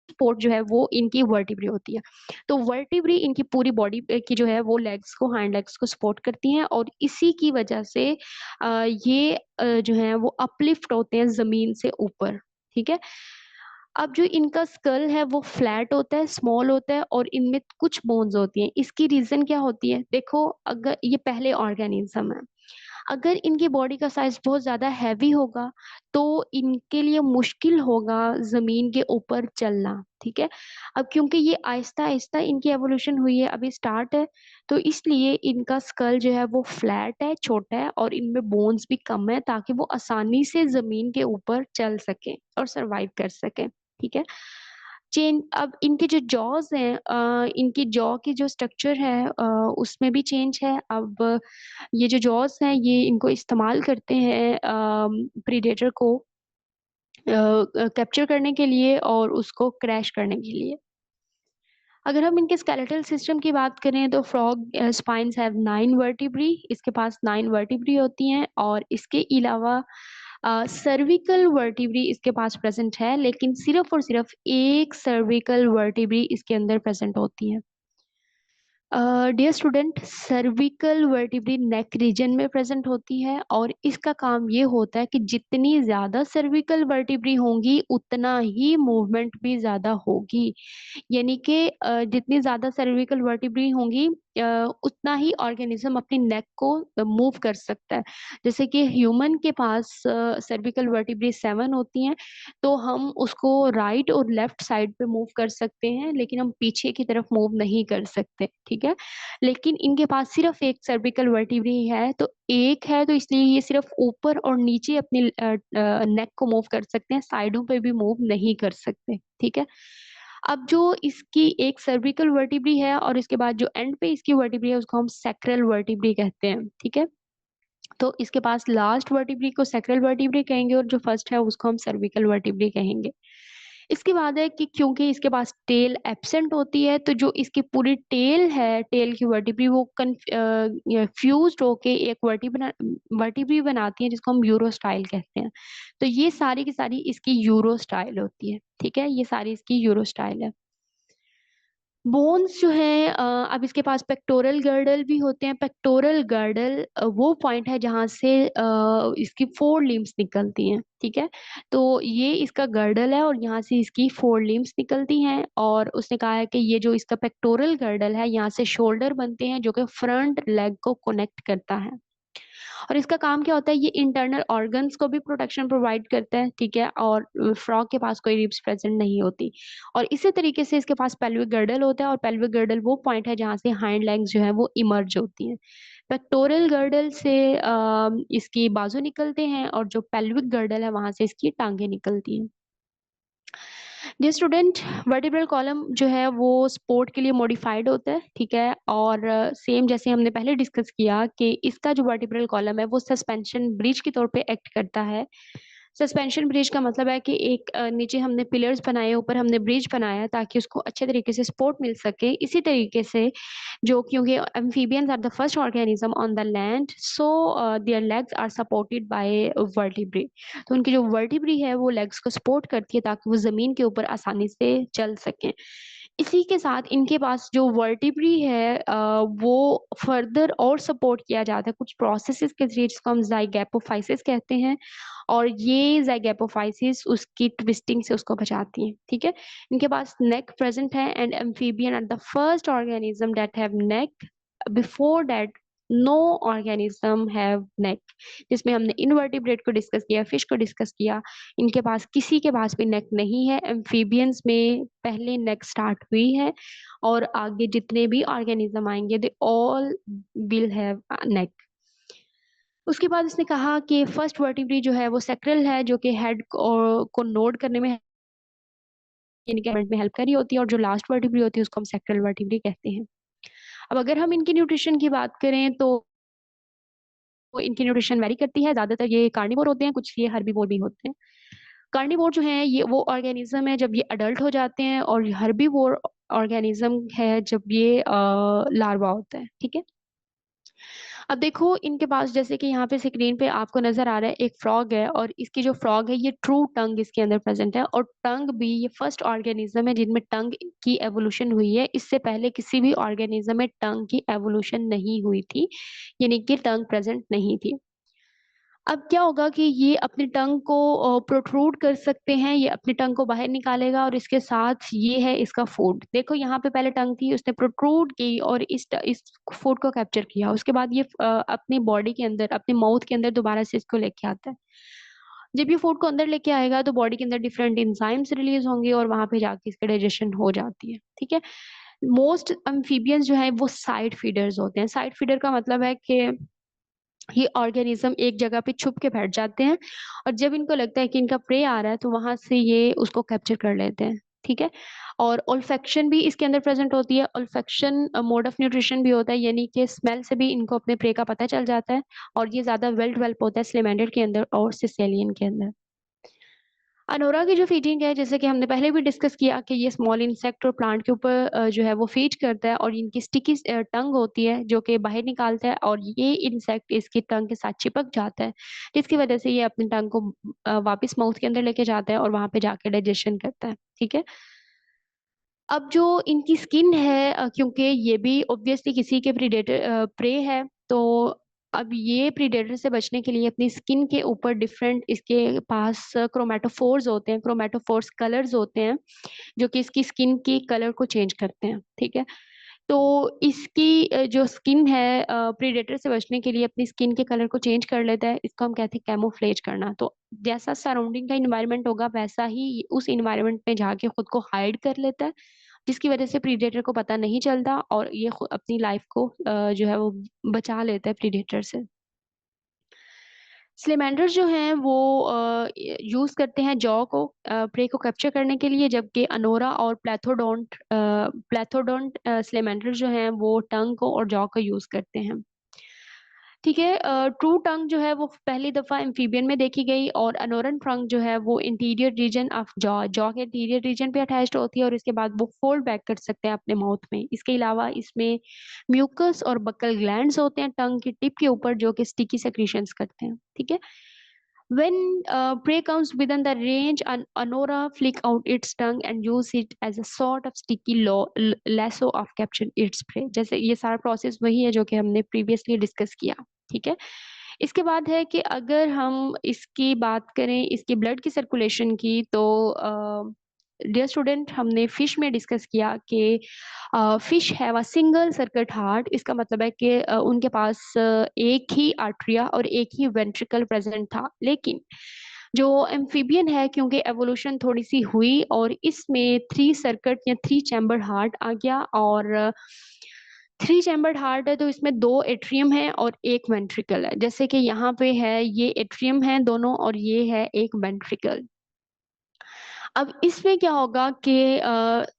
सपोर्ट जो है वो इनकी वर्टिब्री होती है। तो वर्टिब्री इनकी पूरी बॉडी की जो है वो लेग्स को, हाइंड लेग्स को सपोर्ट करती हैं और इसी की वजह से ये जो है वो अपलिफ्ट होते हैं जमीन से ऊपर। ठीक है। अब जो इनका स्कल है वो फ्लैट होता है, स्मॉल होता है और इनमें कुछ बोन्स होती हैं। इसकी रीजन क्या होती है? देखो, अगर ये पहले ऑर्गेनिज्म है, अगर इनकी बॉडी का साइज बहुत ज्यादा हैवी होगा तो इनके लिए मुश्किल होगा जमीन के ऊपर चलना। ठीक है। अब क्योंकि ये आहिस्ता आहिस्ता इनकी एवोल्यूशन हुई है, अभी स्टार्ट है, तो इसलिए इनका स्कल जो है वो फ्लैट है, छोटा है और इनमें बोन्स भी कम है ताकि वो आसानी से जमीन के ऊपर चल सके और सरवाइव कर सके। ठीक है। चेंज अब इनके जो जॉज हैं, इनकी जॉ की जो स्ट्रक्चर है उसमें भी चेंज है। अब ये जो जॉज हैं ये इनको इस्तेमाल करते हैं प्रीडेटर को कैप्चर करने के लिए और उसको क्रैश करने के लिए। अगर हम इनके स्केलेटल सिस्टम की बात करें तो फ्रॉग स्पाइन्स हैव 9 वर्टिब्री, इसके पास 9 वर्टिब्री होती हैं और इसके अलावा सर्विकल वर्टिब्री इसके पास प्रेजेंट है, लेकिन सिर्फ और सिर्फ एक सर्विकल वर्टिब्री इसके अंदर प्रेजेंट होती है। Dear student, cervical vertebrae neck region में प्रेजेंट होती है और इसका काम ये होता है कि जितनी ज्यादा सर्विकल वर्टिब्री होंगी उतना ही मूवमेंट भी ज्यादा होगी। यानी कि जितनी ज्यादा सर्विकल वर्टिब्री होंगी उतना ही ऑर्गेनिज्म अपनी नेक को मूव कर सकता है। जैसे कि ह्यूमन के पास सर्विकल वर्टिब्री 7 होती हैं तो हम उसको राइट और लेफ्ट साइड पे मूव कर सकते हैं लेकिन हम पीछे की तरफ मूव नहीं कर सकते। ठीक है। लेकिन इनके पास सिर्फ एक सर्विकल वर्टिब्री है, तो एक है तो इसलिए ये सिर्फ ऊपर और नीचे अपनी नेक को मूव कर सकते हैं, साइडों पे भी मूव नहीं कर सकते। ठीक है। अब जो इसकी एक सर्विकल वर्टिब्री है और इसके बाद जो एंड पे इसकी वर्टिब्री है उसको हम सैक्रल वर्टिब्री कहते हैं। ठीक है। तो इसके पास लास्ट वर्टिब्री को सैक्रल वर्टिब्री कहेंगे और जो फर्स्ट है उसको हम सर्विकल वर्टिब्री कहेंगे। इसके बाद है कि क्योंकि इसके पास टेल एब्सेंट होती है, तो जो इसकी पूरी टेल है, टेल की वर्टिब्री वो फ्यूज्ड होके एक वर्टिब्री बनाती है जिसको हम यूरोस्टाइल कहते हैं। तो ये सारी की सारी इसकी यूरोस्टाइल होती है। ठीक है, ये सारी इसकी यूरोस्टाइल है। बोन्स जो है, अब इसके पास पेक्टोरल गर्डल भी होते हैं। पेक्टोरल गर्डल वो पॉइंट है जहां से इसकी फोर लिम्स निकलती हैं। ठीक है, तो ये इसका गर्डल है और यहाँ से इसकी फोर लिम्स निकलती हैं। और उसने कहा है कि ये जो इसका पेक्टोरल गर्डल है, यहाँ से शोल्डर बनते हैं जो कि फ्रंट लेग को कनेक्ट करता है। और इसका काम क्या होता है, ये इंटरनल ऑर्गन्स को भी प्रोटेक्शन प्रोवाइड करता है। ठीक है, और फ्रॉग के पास कोई रिब्स प्रेजेंट नहीं होती। और इसी तरीके से इसके पास पेल्विक गर्डल होता है, और पेल्विक गर्डल वो पॉइंट है जहाँ से हाइंड लेग्स जो है वो इमर्ज होती हैं। पेक्टोरल गर्डल से इसकी बाजू निकलते हैं, और जो पेल्विक गर्डल है वहां से इसकी टांगे निकलती हैं। जी स्टूडेंट, वर्टिब्रल कॉलम जो है वो स्पोर्ट के लिए मॉडिफाइड होता है। ठीक है, और सेम जैसे हमने पहले डिस्कस किया कि इसका जो वर्टिब्रल कॉलम है वो सस्पेंशन ब्रिज के तौर पे एक्ट करता है। सस्पेंशन ब्रिज का मतलब है कि एक नीचे हमने पिलर्स बनाए, ऊपर हमने ब्रिज बनाया ताकि उसको अच्छे तरीके से सपोर्ट मिल सके। इसी तरीके से जो, क्योंकि amphibians are the first organism on the land, so their legs are supported by vertebrae. तो उनकी जो वर्टिब्री है वो लेग्स को सपोर्ट करती है ताकि वो जमीन के ऊपर आसानी से चल सकें। इसी के साथ इनके पास जो वर्टिब्री है वो फर्दर और सपोर्ट किया जाता है कुछ प्रोसेसेस के जरिए, जिसको हम ज़ाइगैपोफाइसिस कहते हैं। और ये ज़ाइगैपोफाइसिस उसकी ट्विस्टिंग से उसको बचाती है। ठीक है, इनके पास नेक प्रेजेंट है, and amphibian are the first organism that have neck. Before that no organism have neck. जिसमें हमने इनवर्टिब्रेट को डिस्कस किया, फिश को डिस्कस किया, इनके पास किसी के पास भी नेक नहीं है। एम्फीबियंस में पहले नेक स्टार्ट हुई है, और आगे जितने भी ऑर्गेनिज्म आएंगे दे ऑल विल हैव नेक। उसके बाद उसने कहा कि फर्स्ट वर्टिब्री जो है वो सेक्रल है, जो कि हेड को नोड करने में, यानी कि में हेल्प करी होती है, और जो लास्ट वर्टिब्री होती है उसको हम सेक्रल वर्टिब्री कहते हैं। अब अगर हम इनकी न्यूट्रिशन की बात करें तो इनकी न्यूट्रिशन वेरी करती है। ज्यादातर ये कार्निवोर होते हैं, कुछ ये हर्बीवोर भी होते हैं। कार्निवोर जो है ये वो ऑर्गेनिज्म है जब ये अडल्ट हो जाते हैं, और हर्बीवोर ऑर्गेनिज्म है जब ये लार्वा होता है। ठीक है, अब देखो इनके पास, जैसे कि यहाँ पे स्क्रीन पे आपको नजर आ रहा है एक फ्रॉग है, और इसकी जो फ्रॉग है ये ट्रू टंग इसके अंदर प्रेजेंट है। और टंग भी ये फर्स्ट ऑर्गेनिज्म है जिनमें टंग की एवोल्यूशन हुई है। इससे पहले किसी भी ऑर्गेनिज्म में टंग की एवोल्यूशन नहीं हुई थी, यानी कि टंग प्रेजेंट नहीं थी। अब क्या होगा कि ये अपनी टंग को प्रोट्रूड कर सकते हैं, ये अपनी टंग को बाहर निकालेगा, और इसके साथ ये है इसका फूड। देखो यहाँ पे पहले टंग थी, उसने प्रोट्रूड की और इस फूड को कैप्चर किया। उसके बाद ये अपनी बॉडी के अंदर, अपने माउथ के अंदर दोबारा से इसको लेके आता है। जब ये फूड को अंदर लेके आएगा तो बॉडी के अंदर डिफरेंट इंजाइम्स रिलीज होंगे, और वहां पे जाके इसका डाइजेशन हो जाती है। ठीक है, मोस्ट अम्फीबियंस जो है वो साइड फीडर्स होते हैं। साइड फीडर का मतलब है कि ये ऑर्गेनिज्म एक जगह पे छुप के बैठ जाते हैं, और जब इनको लगता है कि इनका प्रे आ रहा है तो वहां से ये उसको कैप्चर कर लेते हैं। ठीक है, और ओल्फेक्शन भी इसके अंदर प्रेजेंट होती है। ओल्फेक्शन मोड ऑफ न्यूट्रिशन भी होता है, यानी कि स्मेल से भी इनको अपने प्रे का पता चल जाता है। और ये ज्यादा वेल डेवलप होता है स्लेमेंडर के अंदर और सिसेलियन के अंदर। अनोरा की जो फीडिंग है, जैसे कि हमने पहले भी डिस्कस किया कि ये स्मॉल इंसेक्ट और प्लांट के ऊपर जो है वो फीड करता है, और इनकी स्टिकी टंग होती है जो कि बाहर निकालता है, और ये इंसेक्ट इसकी टंग के साथ चिपक जाता है, जिसकी वजह से ये अपनी टंग को वापस माउथ के अंदर लेके जाता है और वहां पे जाके डाइजेशन करता है। ठीक है, अब जो इनकी स्किन है, क्योंकि ये भी ऑब्वियसली किसी के प्रीडेटर प्रे है, तो अब ये प्रीडेटर से बचने के लिए अपनी स्किन के ऊपर डिफरेंट इसके पास क्रोमेटोफोर्स होते हैं। क्रोमेटोफोर्स कलर्स होते हैं जो कि इसकी स्किन की कलर को चेंज करते हैं। ठीक है, तो इसकी जो स्किन है प्रीडेटर से बचने के लिए अपनी स्किन के कलर को चेंज कर लेता है। इसको हम कहते हैं कैमोफ्लेज करना। तो जैसा सराउंडिंग का इन्वायरमेंट होगा वैसा ही ये उस इन्वायरमेंट में जाके खुद को हाइड कर लेता है, जिसकी वजह से प्रीडेटर को पता नहीं चलता, और ये अपनी लाइफ को जो है वो बचा लेता है प्रीडेटर से। स्लेमेंडर्स जो हैं वो यूज करते हैं जॉ को प्रे को कैप्चर करने के लिए, जबकि अनोरा और प्लेथोडोंट स्लेमेंडर जो हैं वो टंग को और जॉ को यूज करते हैं। ठीक है। ट्रू टंग जो है वो पहली दफा एम्फीबियन में देखी गई, और अनोरन ट्रंक जो है वो interior region of jaw jaw के इंटीरियर रीजन पे अटैच्ड होती है, और इसके बाद वो फोल्ड बैक कर सकते हैं अपने माउथ में। इसके अलावा इसमें म्यूकस और बक्कल ग्लैंड्स होते हैं टंग की टिप के ऊपर, जो कि स्टिकी सेक्रीशंस करते हैं। ठीक है। When prey comes within the range, an Anora flick out its tongue and use it as a sort of sticky lasso of capture its prey। जैसे ये सारा प्रोसेस वही है जो कि हमने प्रीवियसली डिस्कस किया। ठीक है। इसके बाद है कि अगर हम इसकी बात करें इसकी ब्लड की सर्कुलेशन की, तो डियर स्टूडेंट, हमने फिश में डिस्कस किया कि fish have a single circuit heart. इसका मतलब है कि उनके पास एक ही आर्टरिया और एक ही वेंट्रिकल प्रेजेंट था। लेकिन जो एम्फीबियन है, क्योंकि एवोल्यूशन थोड़ी सी हुई और इसमें थ्री सर्किट या थ्री चैम्बर हार्ट आ गया, और थ्री चैम्बर्ड हार्ट है तो इसमें दो एट्रियम है और एक वेंट्रिकल है। जैसे कि यहाँ पे है, ये एट्रियम है दोनों और ये है एक वेंट्रिकल। अब इसमें क्या होगा कि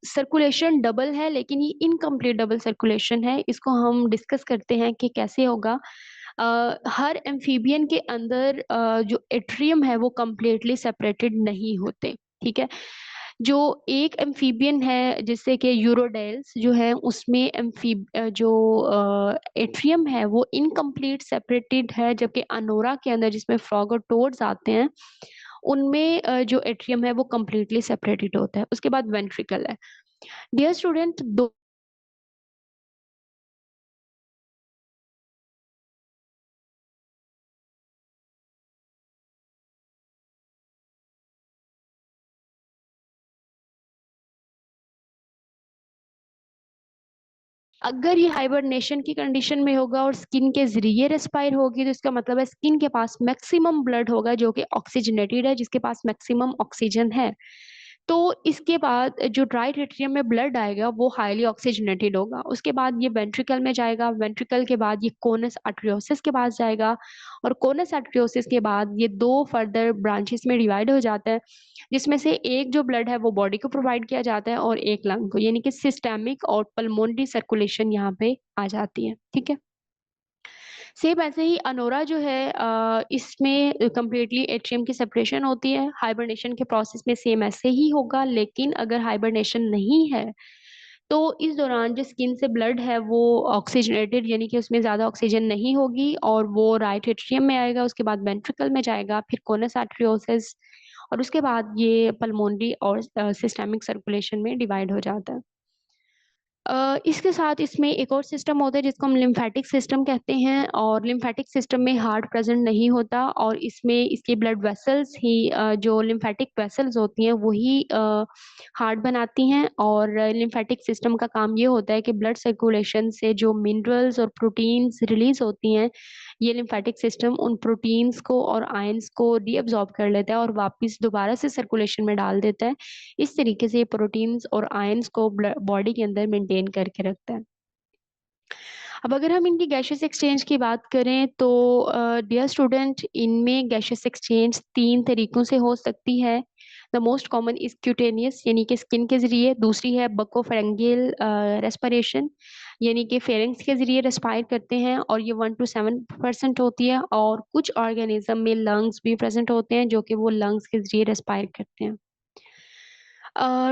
सर्कुलेशन डबल है, लेकिन ये इनकम्प्लीट डबल सर्कुलेशन है। इसको हम डिस्कस करते हैं कि कैसे होगा। हर एम्फीबियन के अंदर जो एट्रियम है वो कम्प्लीटली सेपरेटेड नहीं होते। ठीक है। जो एक एम्फीबियन है जैसे कि यूरोडेल्स जो है, उसमें जो एट्रियम है वो इनकम्प्लीट सेपरेटेड है, जबकि अनोरा के अंदर जिसमें फ्रॉग और टोड्स आते हैं, उनमें जो एट्रियम है वो कम्प्लीटली सेपरेटेड होता है। उसके बाद वेंट्रिकल है। डियर स्टूडेंट, दो अगर ये हाइबरनेशन की कंडीशन में होगा और स्किन के जरिए रेस्पायर होगी, तो इसका मतलब है स्किन के पास मैक्सिमम ब्लड होगा जो कि ऑक्सीजनेटेड है, जिसके पास मैक्सिमम ऑक्सीजन है। तो इसके बाद जो राइट एट्रियम में ब्लड आएगा वो हाईली ऑक्सीजनेटेड होगा। उसके बाद ये वेंट्रिकल में जाएगा, वेंट्रिकल के बाद ये कोनस आर्टरियोसिस के पास जाएगा, और कोनस आर्टरियोसिस के बाद ये दो फर्दर ब्रांचेस में डिवाइड हो जाता है, जिसमें से एक जो ब्लड है वो बॉडी को प्रोवाइड किया जाता है और एक लंग को, यानी कि सिस्टेमिक और पल्मोनरी सर्कुलेशन यहाँ पे आ जाती है। ठीक है। सेम ऐसे ही अनोरा जो है, इसमें कम्प्लीटली एट्रियम की सेपरेशन होती है। हाइबरनेशन के प्रोसेस में सेम ऐसे ही होगा, लेकिन अगर हाइबरनेशन नहीं है तो इस दौरान जो स्किन से ब्लड है वो ऑक्सीजनेटेड, यानी कि उसमें ज़्यादा ऑक्सीजन नहीं होगी, और वो राइट एट्रियम में आएगा, उसके बाद वेंट्रिकल में जाएगा, फिर कोनस आर्टरियोसिस, और उसके बाद ये पल्मोनरी और सिस्टेमिक सर्कुलेशन में डिवाइड हो जाता है। इसके साथ इसमें एक और सिस्टम होता है जिसको हम लिम्फेटिक सिस्टम कहते हैं, और लिम्फेटिक सिस्टम में हार्ट प्रेजेंट नहीं होता, और इसमें इसके ब्लड वेसल्स ही जो लिम्फेटिक वेसल्स होती हैं वही हार्ट बनाती हैं। और लिम्फेटिक सिस्टम का काम ये होता है कि ब्लड सर्कुलेशन से जो मिनरल्स और प्रोटीन्स रिलीज होती हैं, ये लिम्फेटिक सिस्टम उन प्रोटीन्स को और आयंस को रीअब्सॉर्ब कर लेता है और वापस दोबारा से सर्कुलेशन में डाल देता है। इस तरीके से ये प्रोटीन्स और आयंस को बॉडी के अंदर मेंटेन करके रखता है। अब अगर हम इनकी गैशियस एक्सचेंज की बात करें तो डियर स्टूडेंट, इनमें गैशियस एक्सचेंज तीन तरीकों से हो सकती है। The most common is cutaneous, यानी कि स्किन के जरिए। दूसरी है बकोफेरेंजियल रेस्पिरेशन, यानी कि फेरेंक्स के जरिए रेस्पायर करते हैं, और ये 1 to 7% होती है। और कुछ ऑर्गेनिज्म में लंग्स भी प्रेजेंट होते हैं जो कि वो लंग्स के जरिए रेस्पायर करते हैं।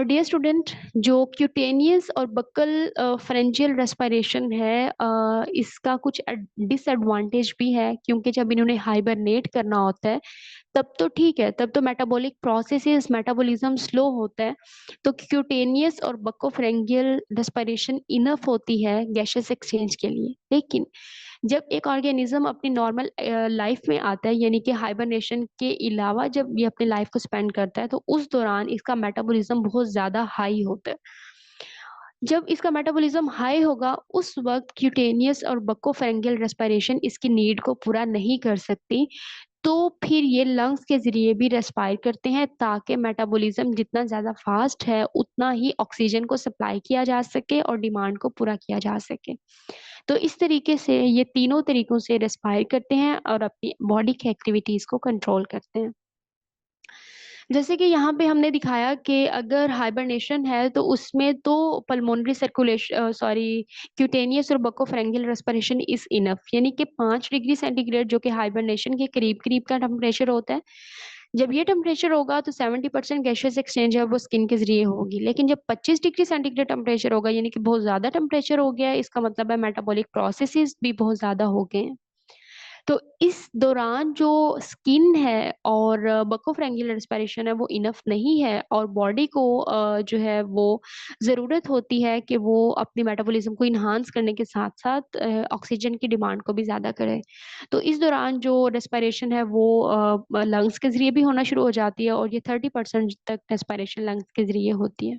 डियर स्टूडेंट, जो क्यूटेनियस और बक्कल फेरेंजियल रेस्पिरेशन है, इसका कुछ डिसएडवांटेज भी है, क्योंकि जब इन्होंने हाइबरनेट करना होता है तब तो ठीक है, तब तो मेटाबॉलिक प्रोसेसेस मेटाबॉलिज्म स्लो होता है, तो क्यूटेनियस और बकोफेरेंजियल रेस्पिरेशन इनफ होती है गैसेस एक्सचेंज के लिए। लेकिन जब एक ऑर्गेनिज्म अपनी नॉर्मल लाइफ में आता है, यानी कि हाइबरनेशन के अलावा जब ये अपनी लाइफ को स्पेंड करता है, तो उस दौरान इसका मेटाबॉलिज्म बहुत ज्यादा हाई होता है। जब इसका मेटाबॉलिज्म हाई होगा उस वक्त क्यूटेनियस और बकोफेरेंजियल रेस्पिरेशन इसकी नीड को पूरा नहीं कर सकती, तो फिर ये लंग्स के जरिए भी रेस्पायर करते हैं, ताकि मेटाबॉलिज्म जितना ज़्यादा फास्ट है उतना ही ऑक्सीजन को सप्लाई किया जा सके और डिमांड को पूरा किया जा सके। तो इस तरीके से ये तीनों तरीकों से रेस्पायर करते हैं और अपनी बॉडी की एक्टिविटीज़ को कंट्रोल करते हैं। जैसे कि यहाँ पे हमने दिखाया कि अगर हाइबरनेशन है तो उसमें तो पल्मोनरी सर्कुलेशन सॉरी क्यूटेनियस और बकोफेरेंजियल रेस्पिरेशन इज इनफ, यानी कि 5 डिग्री सेंटीग्रेड जो कि हाइबरनेशन के करीब करीब का टेम्परेचर होता है। जब ये टेम्परेचर होगा तो 70% गैशियस एक्सचेंज है वो स्किन के जरिए होगी। लेकिन जब 25 डिग्री सेंटीग्रेड टेम्परेचर होगा, यानी कि बहुत ज्यादा टेम्परेचर हो गया है, इसका मतलब है मेटाबॉलिक प्रोसेसेस भी बहुत ज्यादा हो गए हैं। तो इस दौरान जो स्किन है और बकोफ्रेंगियल रेस्पिरेशन है वो इनफ नहीं है, और बॉडी को जो है वो ज़रूरत होती है कि वो अपनी मेटाबॉलिज्म को इन्हांस करने के साथ साथ ऑक्सीजन की डिमांड को भी ज़्यादा करे। तो इस दौरान जो रेस्पिरेशन है वो लंग्स के ज़रिए भी होना शुरू हो जाती है, और ये 30% तक रेस्पिरेशन लंग्स के ज़रिए होती है।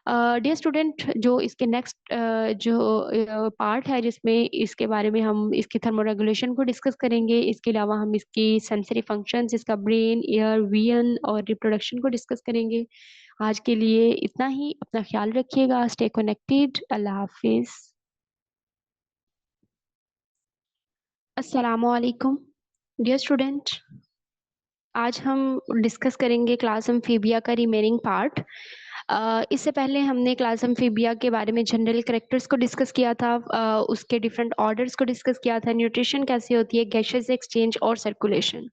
डियर स्टूडेंट, जो इसके नेक्स्ट जो पार्ट है जिसमें इसके बारे में हम इसकी थर्मोरेगुलेशन को डिस्कस करेंगे, इसके अलावा हम इसकी सेंसरी फंक्शंस, इसका ब्रेन, ईयर, विजन और रिप्रोडक्शन को डिस्कस करेंगे। आज के लिए इतना ही। अपना ख्याल रखिएगा। Stay connected. अल्लाह हाफिज। अस्सलाम वालेकुम डियर स्टूडेंट। आज हम डिस्कस करेंगे क्लास एम्फीबिया का रिमेनिंग पार्ट। इससे पहले हमने क्लास एम्फीबिया के बारे में जनरल कैरेक्टर्स को डिस्कस किया था, उसके डिफरेंट ऑर्डर्स को डिस्कस किया था, न्यूट्रिशन कैसे होती है, गैसेस एक्सचेंज और सर्कुलेशन।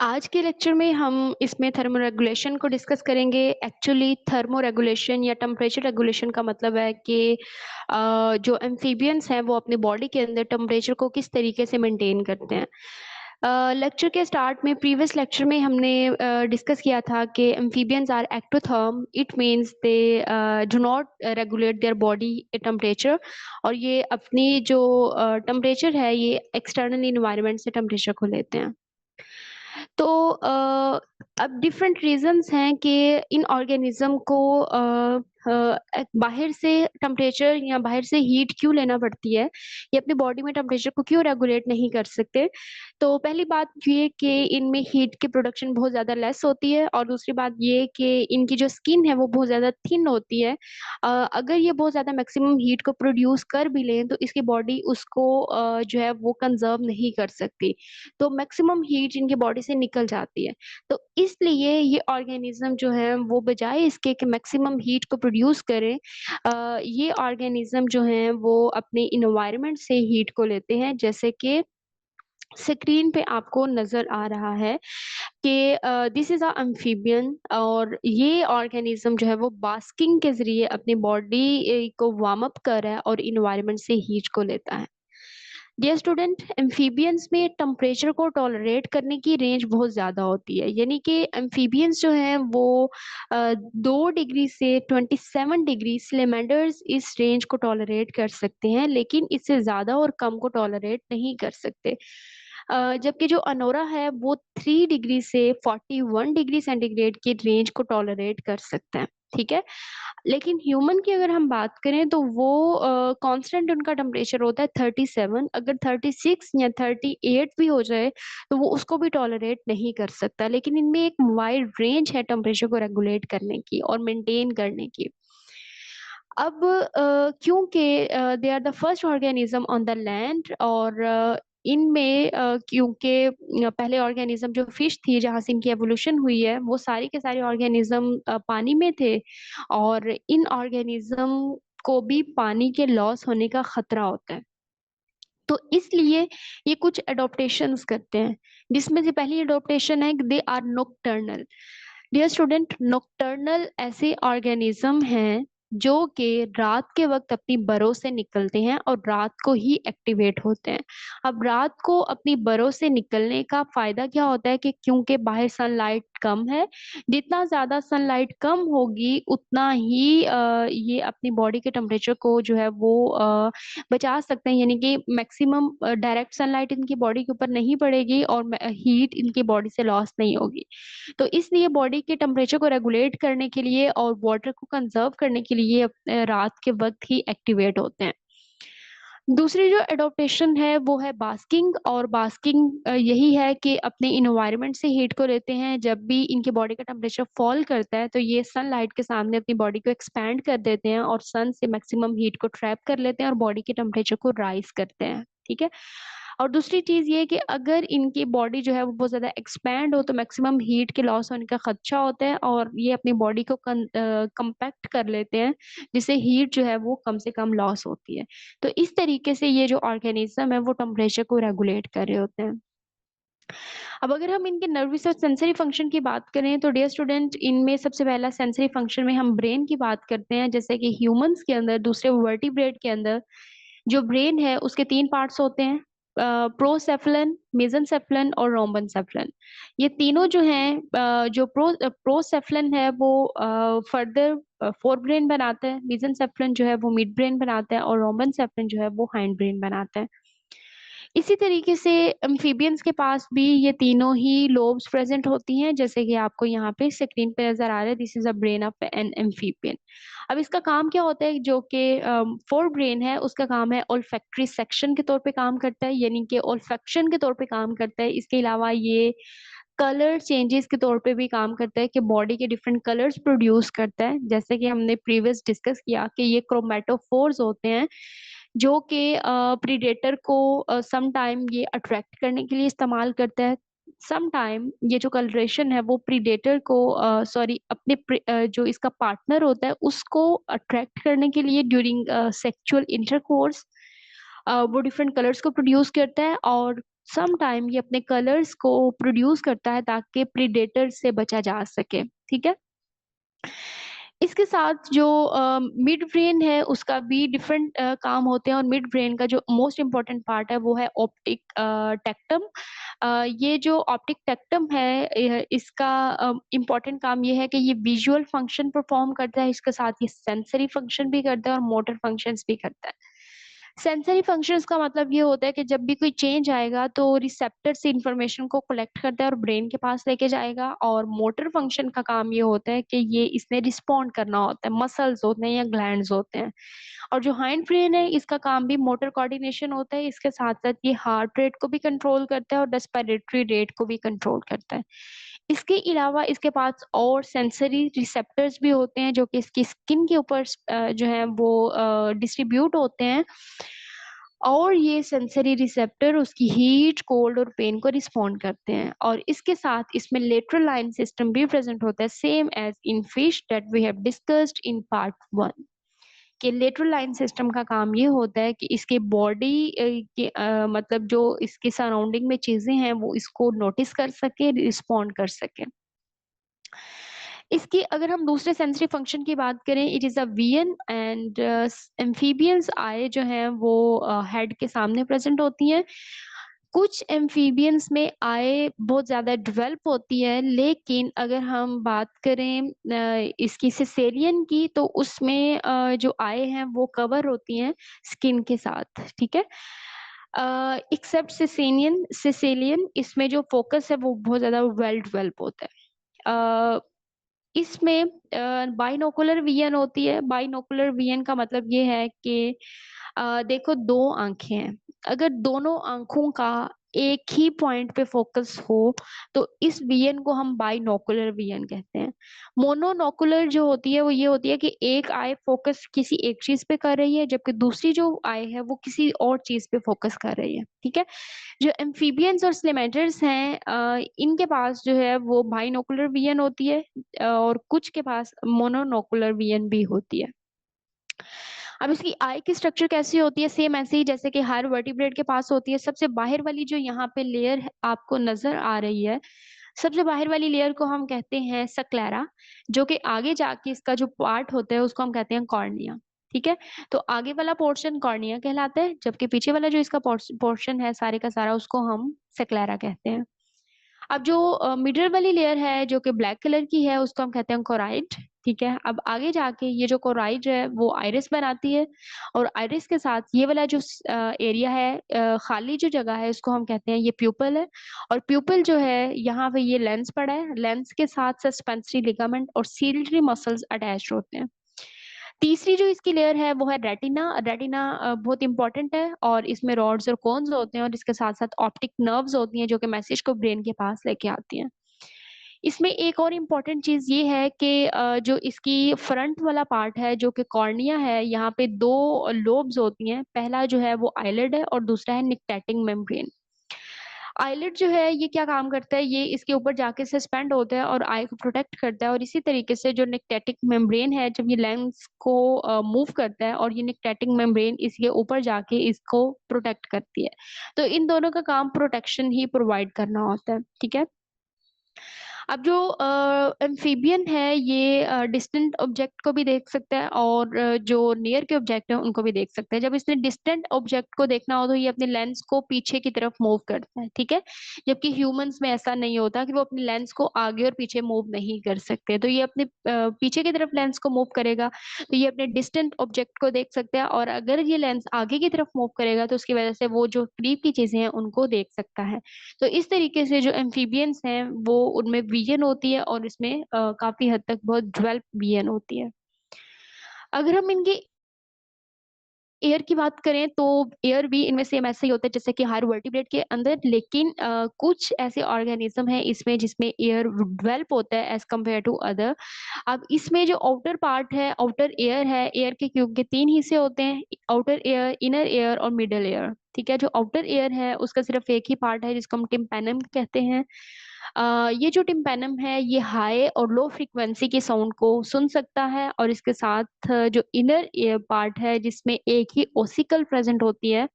आज के लेक्चर में हम इसमें थर्मोरेगुलेशन को डिस्कस करेंगे। एक्चुअली थर्मोरेगुलेशन या टेम्परेचर रेगुलेशन का मतलब है कि जो एम्फीबियंस हैं वो अपनी बॉडी के अंदर टेम्परेचर को किस तरीके से मेंटेन करते हैं। लेक्चर के स्टार्ट में, प्रीवियस लेक्चर में हमने डिस्कस किया था कि amphibians are ectotherm. It means they do not regulate their body temperature, और ये अपनी जो टेम्परेचर है ये एक्सटर्नल इन्वायरमेंट से टेम्परेचर को लेते हैं। तो अब डिफरेंट रीजंस हैं कि इन ऑर्गेनिज्म को बाहर से टेम्परेचर या बाहर से हीट क्यों लेना पड़ती है, ये अपनी बॉडी में टेम्परेचर को क्यों रेगुलेट नहीं कर सकते। तो पहली बात ये कि इनमें हीट की प्रोडक्शन बहुत ज़्यादा लेस होती है, और दूसरी बात ये कि इनकी जो स्किन है वो बहुत ज़्यादा थिन होती है। अगर ये बहुत ज़्यादा मैक्सिमम हीट को प्रोड्यूस कर भी लें तो इसकी बॉडी उसको जो है वो कंजर्व नहीं कर सकती, तो मैक्सिमम हीट इनकी बॉडी से निकल जाती है। तो इसलिए ये ऑर्गेनिज्म जो है वो बजाय इसके कि मैक्सिमम हीट को प्रोड्यूस करें, ये ऑर्गेनिज्म जो हैं वो अपने इन्वायरमेंट से हीट को लेते हैं। जैसे कि स्क्रीन पे आपको नजर आ रहा है कि दिस इज अ एम्फीबियन, और ये ऑर्गेनिज्म जो है वो बास्किंग के जरिए अपनी बॉडी को वार्म अप कर रहा है और इन्वायरमेंट से हीट को लेता है। डियर स्टूडेंट, एम्फीबियंस में टेम्परेचर को टॉलरेट करने की रेंज बहुत ज़्यादा होती है, यानी कि एम्फीबियंस जो हैं वो 2 डिग्री से 27 डिग्री, स्लेमेंडर्स इस रेंज को टॉलरेट कर सकते हैं, लेकिन इससे ज़्यादा और कम को टॉलरेट नहीं कर सकते। जबकि जो अनोरा है वो 3 डिग्री से 41 डिग्री सेंटीग्रेड की रेंज को टॉलरेट कर सकता है। ठीक है। लेकिन ह्यूमन की अगर हम बात करें तो वो कांस्टेंट उनका टेम्परेचर होता है 37। अगर 36 या 38 भी हो जाए तो वो उसको भी टॉलरेट नहीं कर सकता। लेकिन इनमें एक वाइड रेंज है टेम्परेचर को रेगुलेट करने की और मेंटेन करने की। अब क्योंकि they are the first organism on the land, और इनमें क्योंकि पहले ऑर्गेनिज्म जो फिश थी जहाँ से इनकी एवोल्यूशन हुई है वो सारे के सारे ऑर्गेनिज्म पानी में थे, और इन ऑर्गेनिज्म को भी पानी के लॉस होने का खतरा होता है। तो इसलिए ये कुछ एडॉप्टेशंस करते हैं, जिसमें से पहली एडॉप्टेशन है दे आर नोक्टर्नल। डियर स्टूडेंट, नोक्टर्नल ऐसे ऑर्गेनिज्म हैं जो कि रात के वक्त अपनी बरों से निकलते हैं और रात को ही एक्टिवेट होते हैं। अब रात को अपनी बरों से निकलने का फायदा क्या होता है कि क्योंकि बाहर सनलाइट कम है, जितना ज्यादा सनलाइट कम होगी उतना ही ये अपनी बॉडी के टेम्परेचर को जो है वो बचा सकते हैं, यानी कि मैक्सिमम डायरेक्ट सनलाइट इनकी बॉडी के ऊपर नहीं पड़ेगी और हीट इनकी बॉडी से लॉस नहीं होगी। तो इसलिए बॉडी के टेम्परेचर को रेगुलेट करने के लिए और वाटर को कंजर्व करने के लिए रात के वक्त ही एक्टिवेट होते हैं। दूसरी जो एडॉप्टेशन है वो है बास्किंग, और बास्किंग यही है कि अपने इन्वायरमेंट से हीट को लेते हैं। जब भी इनकी बॉडी का टेम्परेचर फॉल करता है तो ये सनलाइट के सामने अपनी बॉडी को एक्सपैंड कर देते हैं और सन से मैक्सिमम हीट को ट्रैप कर लेते हैं और बॉडी के टेम्परेचर को राइज करते हैं। ठीक है। और दूसरी चीज ये कि अगर इनकी बॉडी जो है वो बहुत ज्यादा एक्सपैंड हो तो मैक्सिमम हीट के लॉस होने का खदशा होता है, और ये अपनी बॉडी को कंपैक्ट कर लेते हैं, जिससे हीट जो है वो कम से कम लॉस होती है। तो इस तरीके से ये जो ऑर्गेनिज्म है वो टेम्परेचर को रेगुलेट कर रहे होते हैं। अब अगर हम इनके नर्वस और सेंसरी फंक्शन की बात करें तो डियर स्टूडेंट, इनमें सबसे पहला सेंसरी फंक्शन में हम ब्रेन की बात करते हैं। जैसे कि ह्यूमंस के अंदर, दूसरे वर्टिब्रेट के अंदर जो ब्रेन है उसके तीन पार्ट्स होते हैं, प्रोसेफ्लन, मेसेंसेफ्लन और रोम्बेनसेफ्लन। ये तीनों जो हैं, जो प्रोसेफ्लन है वो फर्दर फोर ब्रेन बनाता है, मेसेंसेफ्लन जो है वो मिड ब्रेन बनाता है, और रोम्बेनसेफ्लन जो है वो हाइंड ब्रेन बनाता है। इसी तरीके से एम्फीबियंस के पास भी ये तीनों ही लोब्स प्रेजेंट होती हैं, जैसे कि आपको यहाँ पे स्क्रीन पे नजर आ रहा है, this is a brain of an amphibian. अब इसका काम क्या होता है, जो कि फोर ब्रेन है उसका काम है ओल्फैक्टरी सेक्शन के तौर पे काम करता है, यानी कि ओल्फैक्शन के तौर पे काम करता है। इसके अलावा ये कलर चेंजेस के तौर पे भी काम करता है, कि बॉडी के डिफरेंट कलर्स प्रोड्यूस करता है। जैसे कि हमने प्रीवियस डिस्कस किया कि ये क्रोमेटोफोर्स होते हैं, जो कि प्रीडेटर को सम टाइम ये अट्रैक्ट करने के लिए इस्तेमाल करता है, सम टाइम ये जो कलरेशन है वो प्रीडेटर को, सॉरी, अपने जो इसका पार्टनर होता है उसको अट्रैक्ट करने के लिए ड्यूरिंग सेक्सुअल इंटरकोर्स वो डिफरेंट कलर्स को प्रोड्यूस करता है, और सम टाइम ये अपने कलर्स को प्रोड्यूस करता है ताकि प्रीडेटर से बचा जा सके। ठीक है। इसके साथ जो मिड ब्रेन है उसका भी डिफरेंट काम होते हैं, और मिड ब्रेन का जो मोस्ट इम्पोर्टेंट पार्ट है वो है ऑप्टिक टेक्टम। ये जो ऑप्टिक टेक्टम है, इसका इम्पोर्टेंट काम ये है कि ये विजुअल फंक्शन परफॉर्म करता है, इसके साथ ये सेंसरी फंक्शन भी करता है और मोटर फंक्शंस भी करता है। सेंसरी फंक्शंस का मतलब ये होता है कि जब भी कोई चेंज आएगा तो रिसेप्टर से इंफॉर्मेशन को कलेक्ट करता है और ब्रेन के पास लेके जाएगा, और मोटर फंक्शन का काम ये होता है कि ये इसने रिस्पॉन्ड करना होता है, मसल्स होते हैं या ग्लैंड्स होते हैं। और जो हाइंड ब्रेन है इसका काम भी मोटर कोऑर्डिनेशन होता है, इसके साथ साथ ये हार्ट रेट को भी कंट्रोल करता है और रेस्पिरेटरी रेट को भी कंट्रोल करता है। इसके अलावा इसके पास और सेंसरी रिसेप्टर्स भी होते हैं, जो कि इसकी स्किन के ऊपर जो है वो डिस्ट्रीब्यूट होते हैं, और ये सेंसरी रिसेप्टर उसकी हीट, कोल्ड और पेन को रिस्पॉन्ड करते हैं। और इसके साथ इसमें लेटरल लाइन सिस्टम भी प्रेजेंट होता है, same as in fish that we have discussed in part 1। कि लेटरल लाइन सिस्टम का काम ये होता है कि इसके बॉडी के मतलब जो इसके सराउंडिंग में चीजें हैं वो इसको नोटिस कर सके, रिस्पॉन्ड कर सके। इसकी अगर हम दूसरे सेंसरी फंक्शन की बात करें, इट इज अ वीएन एंड एम्फीबियंस आए जो हैं वो हेड के सामने प्रेजेंट होती हैं। कुछ एम्फीबियंस में आय बहुत ज्यादा डेवलप होती है, लेकिन अगर हम बात करें इसकी सिसेलियन की तो उसमें जो आय हैं वो कवर होती हैं स्किन के साथ। ठीक है। एक्सेप्ट सिसेलियन, इसमें जो फोकस है वो बहुत ज्यादा वेल डेवलप होता है। इसमें बाइनोकुलर विजन होती है। बाइनोकुलर विजन का मतलब ये है कि देखो, दो आंखें हैं, अगर दोनों आंखों का एक ही पॉइंट पे फोकस हो तो इस विजन को हम बाइनोकुलर विजन कहते हैं। मोनोनोकुलर जो होती है वो ये होती है कि एक आई फोकस किसी एक चीज पे कर रही है, जबकि दूसरी जो आई है वो किसी और चीज पे फोकस कर रही है। ठीक है। जो एम्फीबियंस और स्लेमेटर्स हैं, इनके पास जो है वो बाइनोकुलर विजन होती है, और कुछ के पास मोनोनोकुलर विजन भी होती है। अब इसकी आई की स्ट्रक्चर कैसी होती है, सेम ऐसे ही जैसे कि हर वर्टिब्रेट के पास होती है। सबसे बाहर वाली जो यहाँ पे लेयर आपको नजर आ रही है, सबसे बाहर वाली लेयर को हम कहते हैं सक्लेरा, जो कि आगे जाके इसका जो पार्ट होता है उसको हम कहते हैं कॉर्निया। ठीक है। तो आगे वाला पोर्शन कॉर्निया कहलाता है, जबकि पीछे वाला जो इसका पोर्शन है सारे का सारा उसको हम सक्लेरा कहते हैं। अब जो मिडल वाली लेयर है जो कि ब्लैक कलर की है उसको हम कहते हैं कोराइड। ठीक है। अब आगे जाके ये जो कोराइड है वो आइरिस बनाती है, और आइरिस के साथ ये वाला जो एरिया है, खाली जो जगह है, उसको हम कहते हैं ये प्यूपल है। और प्यूपल जो है यहाँ पे ये लेंस पड़ा है, लेंस के साथ सस्पेंसरी लिगामेंट और सीलिटरी मसल्स अटैच होते हैं। तीसरी जो इसकी लेयर है वो है रेटिना। रेटिना बहुत इंपॉर्टेंट है, और इसमें रॉड्स और कोन्स होते हैं, और इसके साथ साथ ऑप्टिक नर्व्स होती हैं जो कि मैसेज को ब्रेन के पास लेके आती हैं। इसमें एक और इम्पॉर्टेंट चीज़ ये है कि जो इसकी फ्रंट वाला पार्ट है जो कि कॉर्निया है, यहाँ पे 2 लोब्स होती हैं। पहला जो है वो आईलिड है और दूसरा है निक्टेटिंग मेम्ब्रेन। आईलिड जो है ये क्या काम करता है, ये इसके ऊपर जाके सस्पेंड होता है और आई को प्रोटेक्ट करता है, और इसी तरीके से जो निक्टेटिक मेम्ब्रेन है जब ये लेंस को मूव करता है और ये निक्टेटिक मेम्ब्रेन इसके ऊपर जाके इसको प्रोटेक्ट करती है। तो इन दोनों का काम प्रोटेक्शन ही प्रोवाइड करना होता है, ठीक है। अब जो एम्फीबियन है ये डिस्टेंट ऑब्जेक्ट को भी देख सकता है और जो नियर के ऑब्जेक्ट है उनको भी देख सकता है। जब इसने डिस्टेंट ऑब्जेक्ट को देखना हो तो ये अपने लेंस को पीछे की तरफ मूव करता है, ठीक है। जबकि ह्यूमंस में ऐसा नहीं होता कि वो अपने लेंस को आगे और पीछे मूव नहीं कर सकते, तो ये अपने पीछे की तरफ लेंस को मूव करेगा तो ये अपने डिस्टेंट ऑब्जेक्ट को देख सकता है, और अगर ये लेंस आगे की तरफ मूव करेगा तो उसकी वजह से वो जो करीब की चीजें हैं उनको देख सकता है। तो इस तरीके से जो एम्फीबियंस हैं वो उनमें विजन होती है और इसमें काफी हद तक बहुत डेवलप विजन होती है। अगर हम इनके एयर की बात करें तो एयर भी इनमें सेम ऐसे ही होता है जैसे कि हर वर्टिब्रेट के अंदर, लेकिन कुछ ऐसे ऑर्गेनिज्म हैं इसमें जिसमें एयर डेवलप होता है एज कम्पेयर टू अदर। अब इसमें जो आउटर पार्ट है, आउटर एयर है, एयर के क्यूब के 3 हिस्से होते हैं, आउटर एयर, इनर एयर और मिडल एयर, ठीक है। जो आउटर एयर है उसका सिर्फ एक ही पार्ट है जिसको हम टिम्पैनम कहते हैं। ये जो टिम्पैनम है ये हाई और लो फ्रीक्वेंसी की साउंड को सुन सकता है, और इसके साथ जो इनर ईयर पार्ट है जिसमें एक ही ओसिकल प्रेजेंट होती है,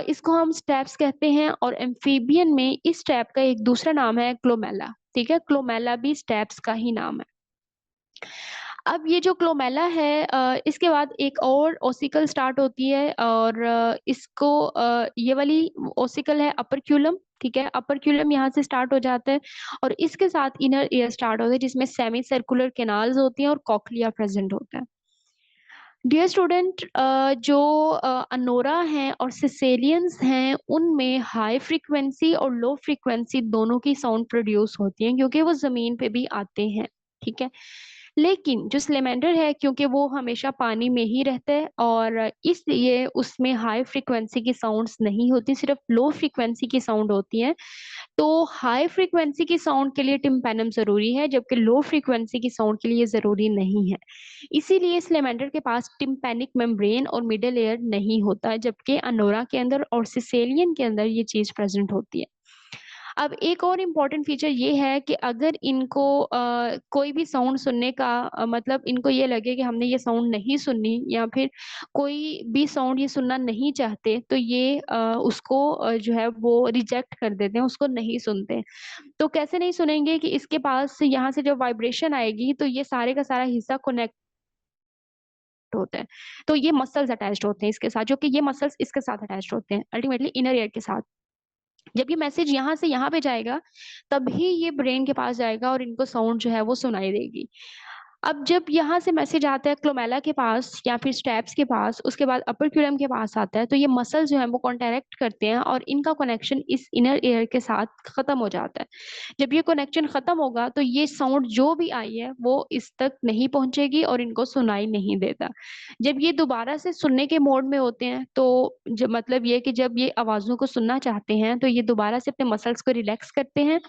इसको हम स्टेप्स कहते हैं, और एम्फीबियन में इस स्टेप का एक दूसरा नाम है क्लोमेला, ठीक है। क्लोमेला भी स्टेप्स का ही नाम है। अब ये जो क्लोमेला है इसके बाद एक और ओसिकल स्टार्ट होती है, और इसको ये वाली ओसिकल है अपर्क्यूलम, ठीक है। अपर्क्यूलम यहाँ से स्टार्ट हो जाता है और इसके साथ इनर ईयर स्टार्ट होता है जिसमें सेमी सर्कुलर केनाल्स होती हैं और कॉक्लिया प्रेजेंट होता है। डियर स्टूडेंट, जो अनोरा हैं और सिसेलियंस हैं उनमें हाई फ्रीक्वेंसी और लो फ्रीक्वेंसी दोनों की साउंड प्रोड्यूस होती है क्योंकि वो जमीन पे भी आते हैं, ठीक है। लेकिन जो स्लेमेंडर है क्योंकि वो हमेशा पानी में ही रहता है और इसलिए उसमें हाई फ्रीक्वेंसी की साउंड्स नहीं होती, सिर्फ लो फ्रीक्वेंसी की साउंड होती है। तो हाई फ्रीक्वेंसी की साउंड के लिए टिम्पैनम जरूरी है जबकि लो फ्रीक्वेंसी की साउंड के लिए जरूरी नहीं है। इसीलिए स्लेमेंडर के पास टिम्पैनिक मेम्ब्रेन और मिडल एयर नहीं होता, जबकि अनोरा के अंदर और सिसेलियन के अंदर ये चीज प्रेजेंट होती है। अब एक और इम्पॉर्टेंट फीचर ये है कि अगर इनको कोई भी साउंड सुनने का मतलब इनको ये लगे कि हमने ये साउंड नहीं सुननी या फिर कोई भी साउंड ये सुनना नहीं चाहते तो ये उसको जो है वो रिजेक्ट कर देते हैं, उसको नहीं सुनते। तो कैसे नहीं सुनेंगे कि इसके पास यहाँ से जब वाइब्रेशन आएगी तो ये सारे का सारा हिस्सा कनेक्ट होता है। तो ये मसल्स अटैच्ड होते हैं इसके साथ, जो कि ये मसल्स इसके साथ अटैच्ड होते हैं अल्टीमेटली इनर ईयर के साथ। जब ये मैसेज यहाँ से यहाँ पे जाएगा तभी ये ब्रेन के पास जाएगा और इनको साउंड जो है वो सुनाई देगी। अब जब यहाँ से मैसेज आता है क्लोमेला के पास या फिर स्टेप्स के पास, उसके बाद अपर क्यूलम के पास आता है, तो ये मसल जो है वो कॉन्ट्रैक्ट करते हैं और इनका कनेक्शन इस इनर ईयर के साथ खत्म हो जाता है। जब ये कनेक्शन खत्म होगा तो ये साउंड जो भी आई है वो इस तक नहीं पहुंचेगी और इनको सुनाई नहीं देता। जब ये दोबारा से सुनने के मोड में होते हैं तो जब मतलब ये कि जब ये आवाजों को सुनना चाहते हैं तो ये दोबारा से अपने मसल्स को रिलैक्स करते हैं।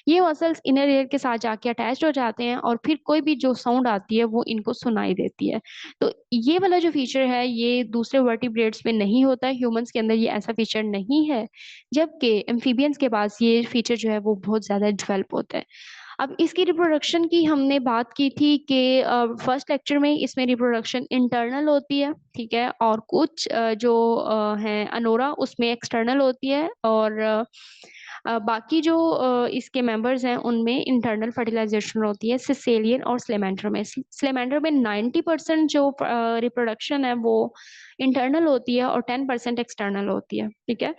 ये मसल्स इनर ईयर के साथ जाके अटैच हो जाते हैं और फिर कोई भी जो साउंड आती है वो इनको सुनाई देती है। तो ये वाला जो फीचर है ये दूसरे वर्टिब्रेट्स में नहीं होता है, ह्यूमंस के अंदर ये ऐसा फीचर नहीं है, जबकि एम्फीबियंस के पास ये फीचर जो है वो बहुत ज्यादा डेवलप होता है। अब इसकी रिप्रोडक्शन की हमने बात की थी कि फर्स्ट लेक्चर में इसमें रिप्रोडक्शन इंटरनल होती है, ठीक है, और कुछ जो हैं अनोरा उसमें एक्सटर्नल होती है, और बाकी जो इसके मेंबर्स हैं उनमें इंटरनल फर्टिलाइजेशन होती है सिसेलियन और स्लेमेंडर में। स्लेमेंडर में 90% जो रिप्रोडक्शन है वो इंटरनल होती है और 10% एक्सटर्नल होती है, ठीक है।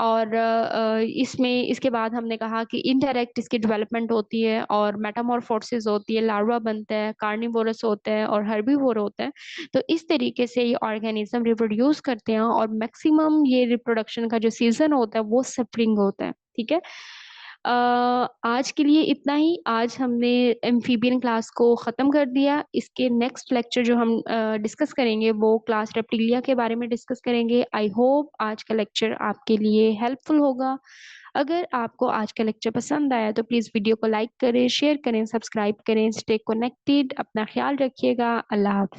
और इसमें इसके बाद हमने कहा कि इनडायरेक्ट इसकी डेवलपमेंट होती है और मेटामॉर्फोसिस होती है, लार्वा बनता है, कार्निवोरस होता है और हर्बीवोर होता है। तो इस तरीके से ये ऑर्गेनिज्म रिप्रोड्यूस करते हैं और मैक्सिमम ये रिप्रोडक्शन का जो सीजन होता है वो स्प्रिंग होता है, ठीक है। आज के लिए इतना ही। आज हमने एम्फीबियन क्लास को ख़त्म कर दिया। इसके नेक्स्ट लेक्चर जो हम डिस्कस करेंगे वो क्लास रेप्टिलिया के बारे में डिस्कस करेंगे। आई होप आज का लेक्चर आपके लिए हेल्पफुल होगा। अगर आपको आज का लेक्चर पसंद आया तो प्लीज़ वीडियो को लाइक करें, शेयर करें, सब्सक्राइब करें। स्टे कनेक्टेड, अपना ख्याल रखिएगा। अल्लाह हाफ़िज़।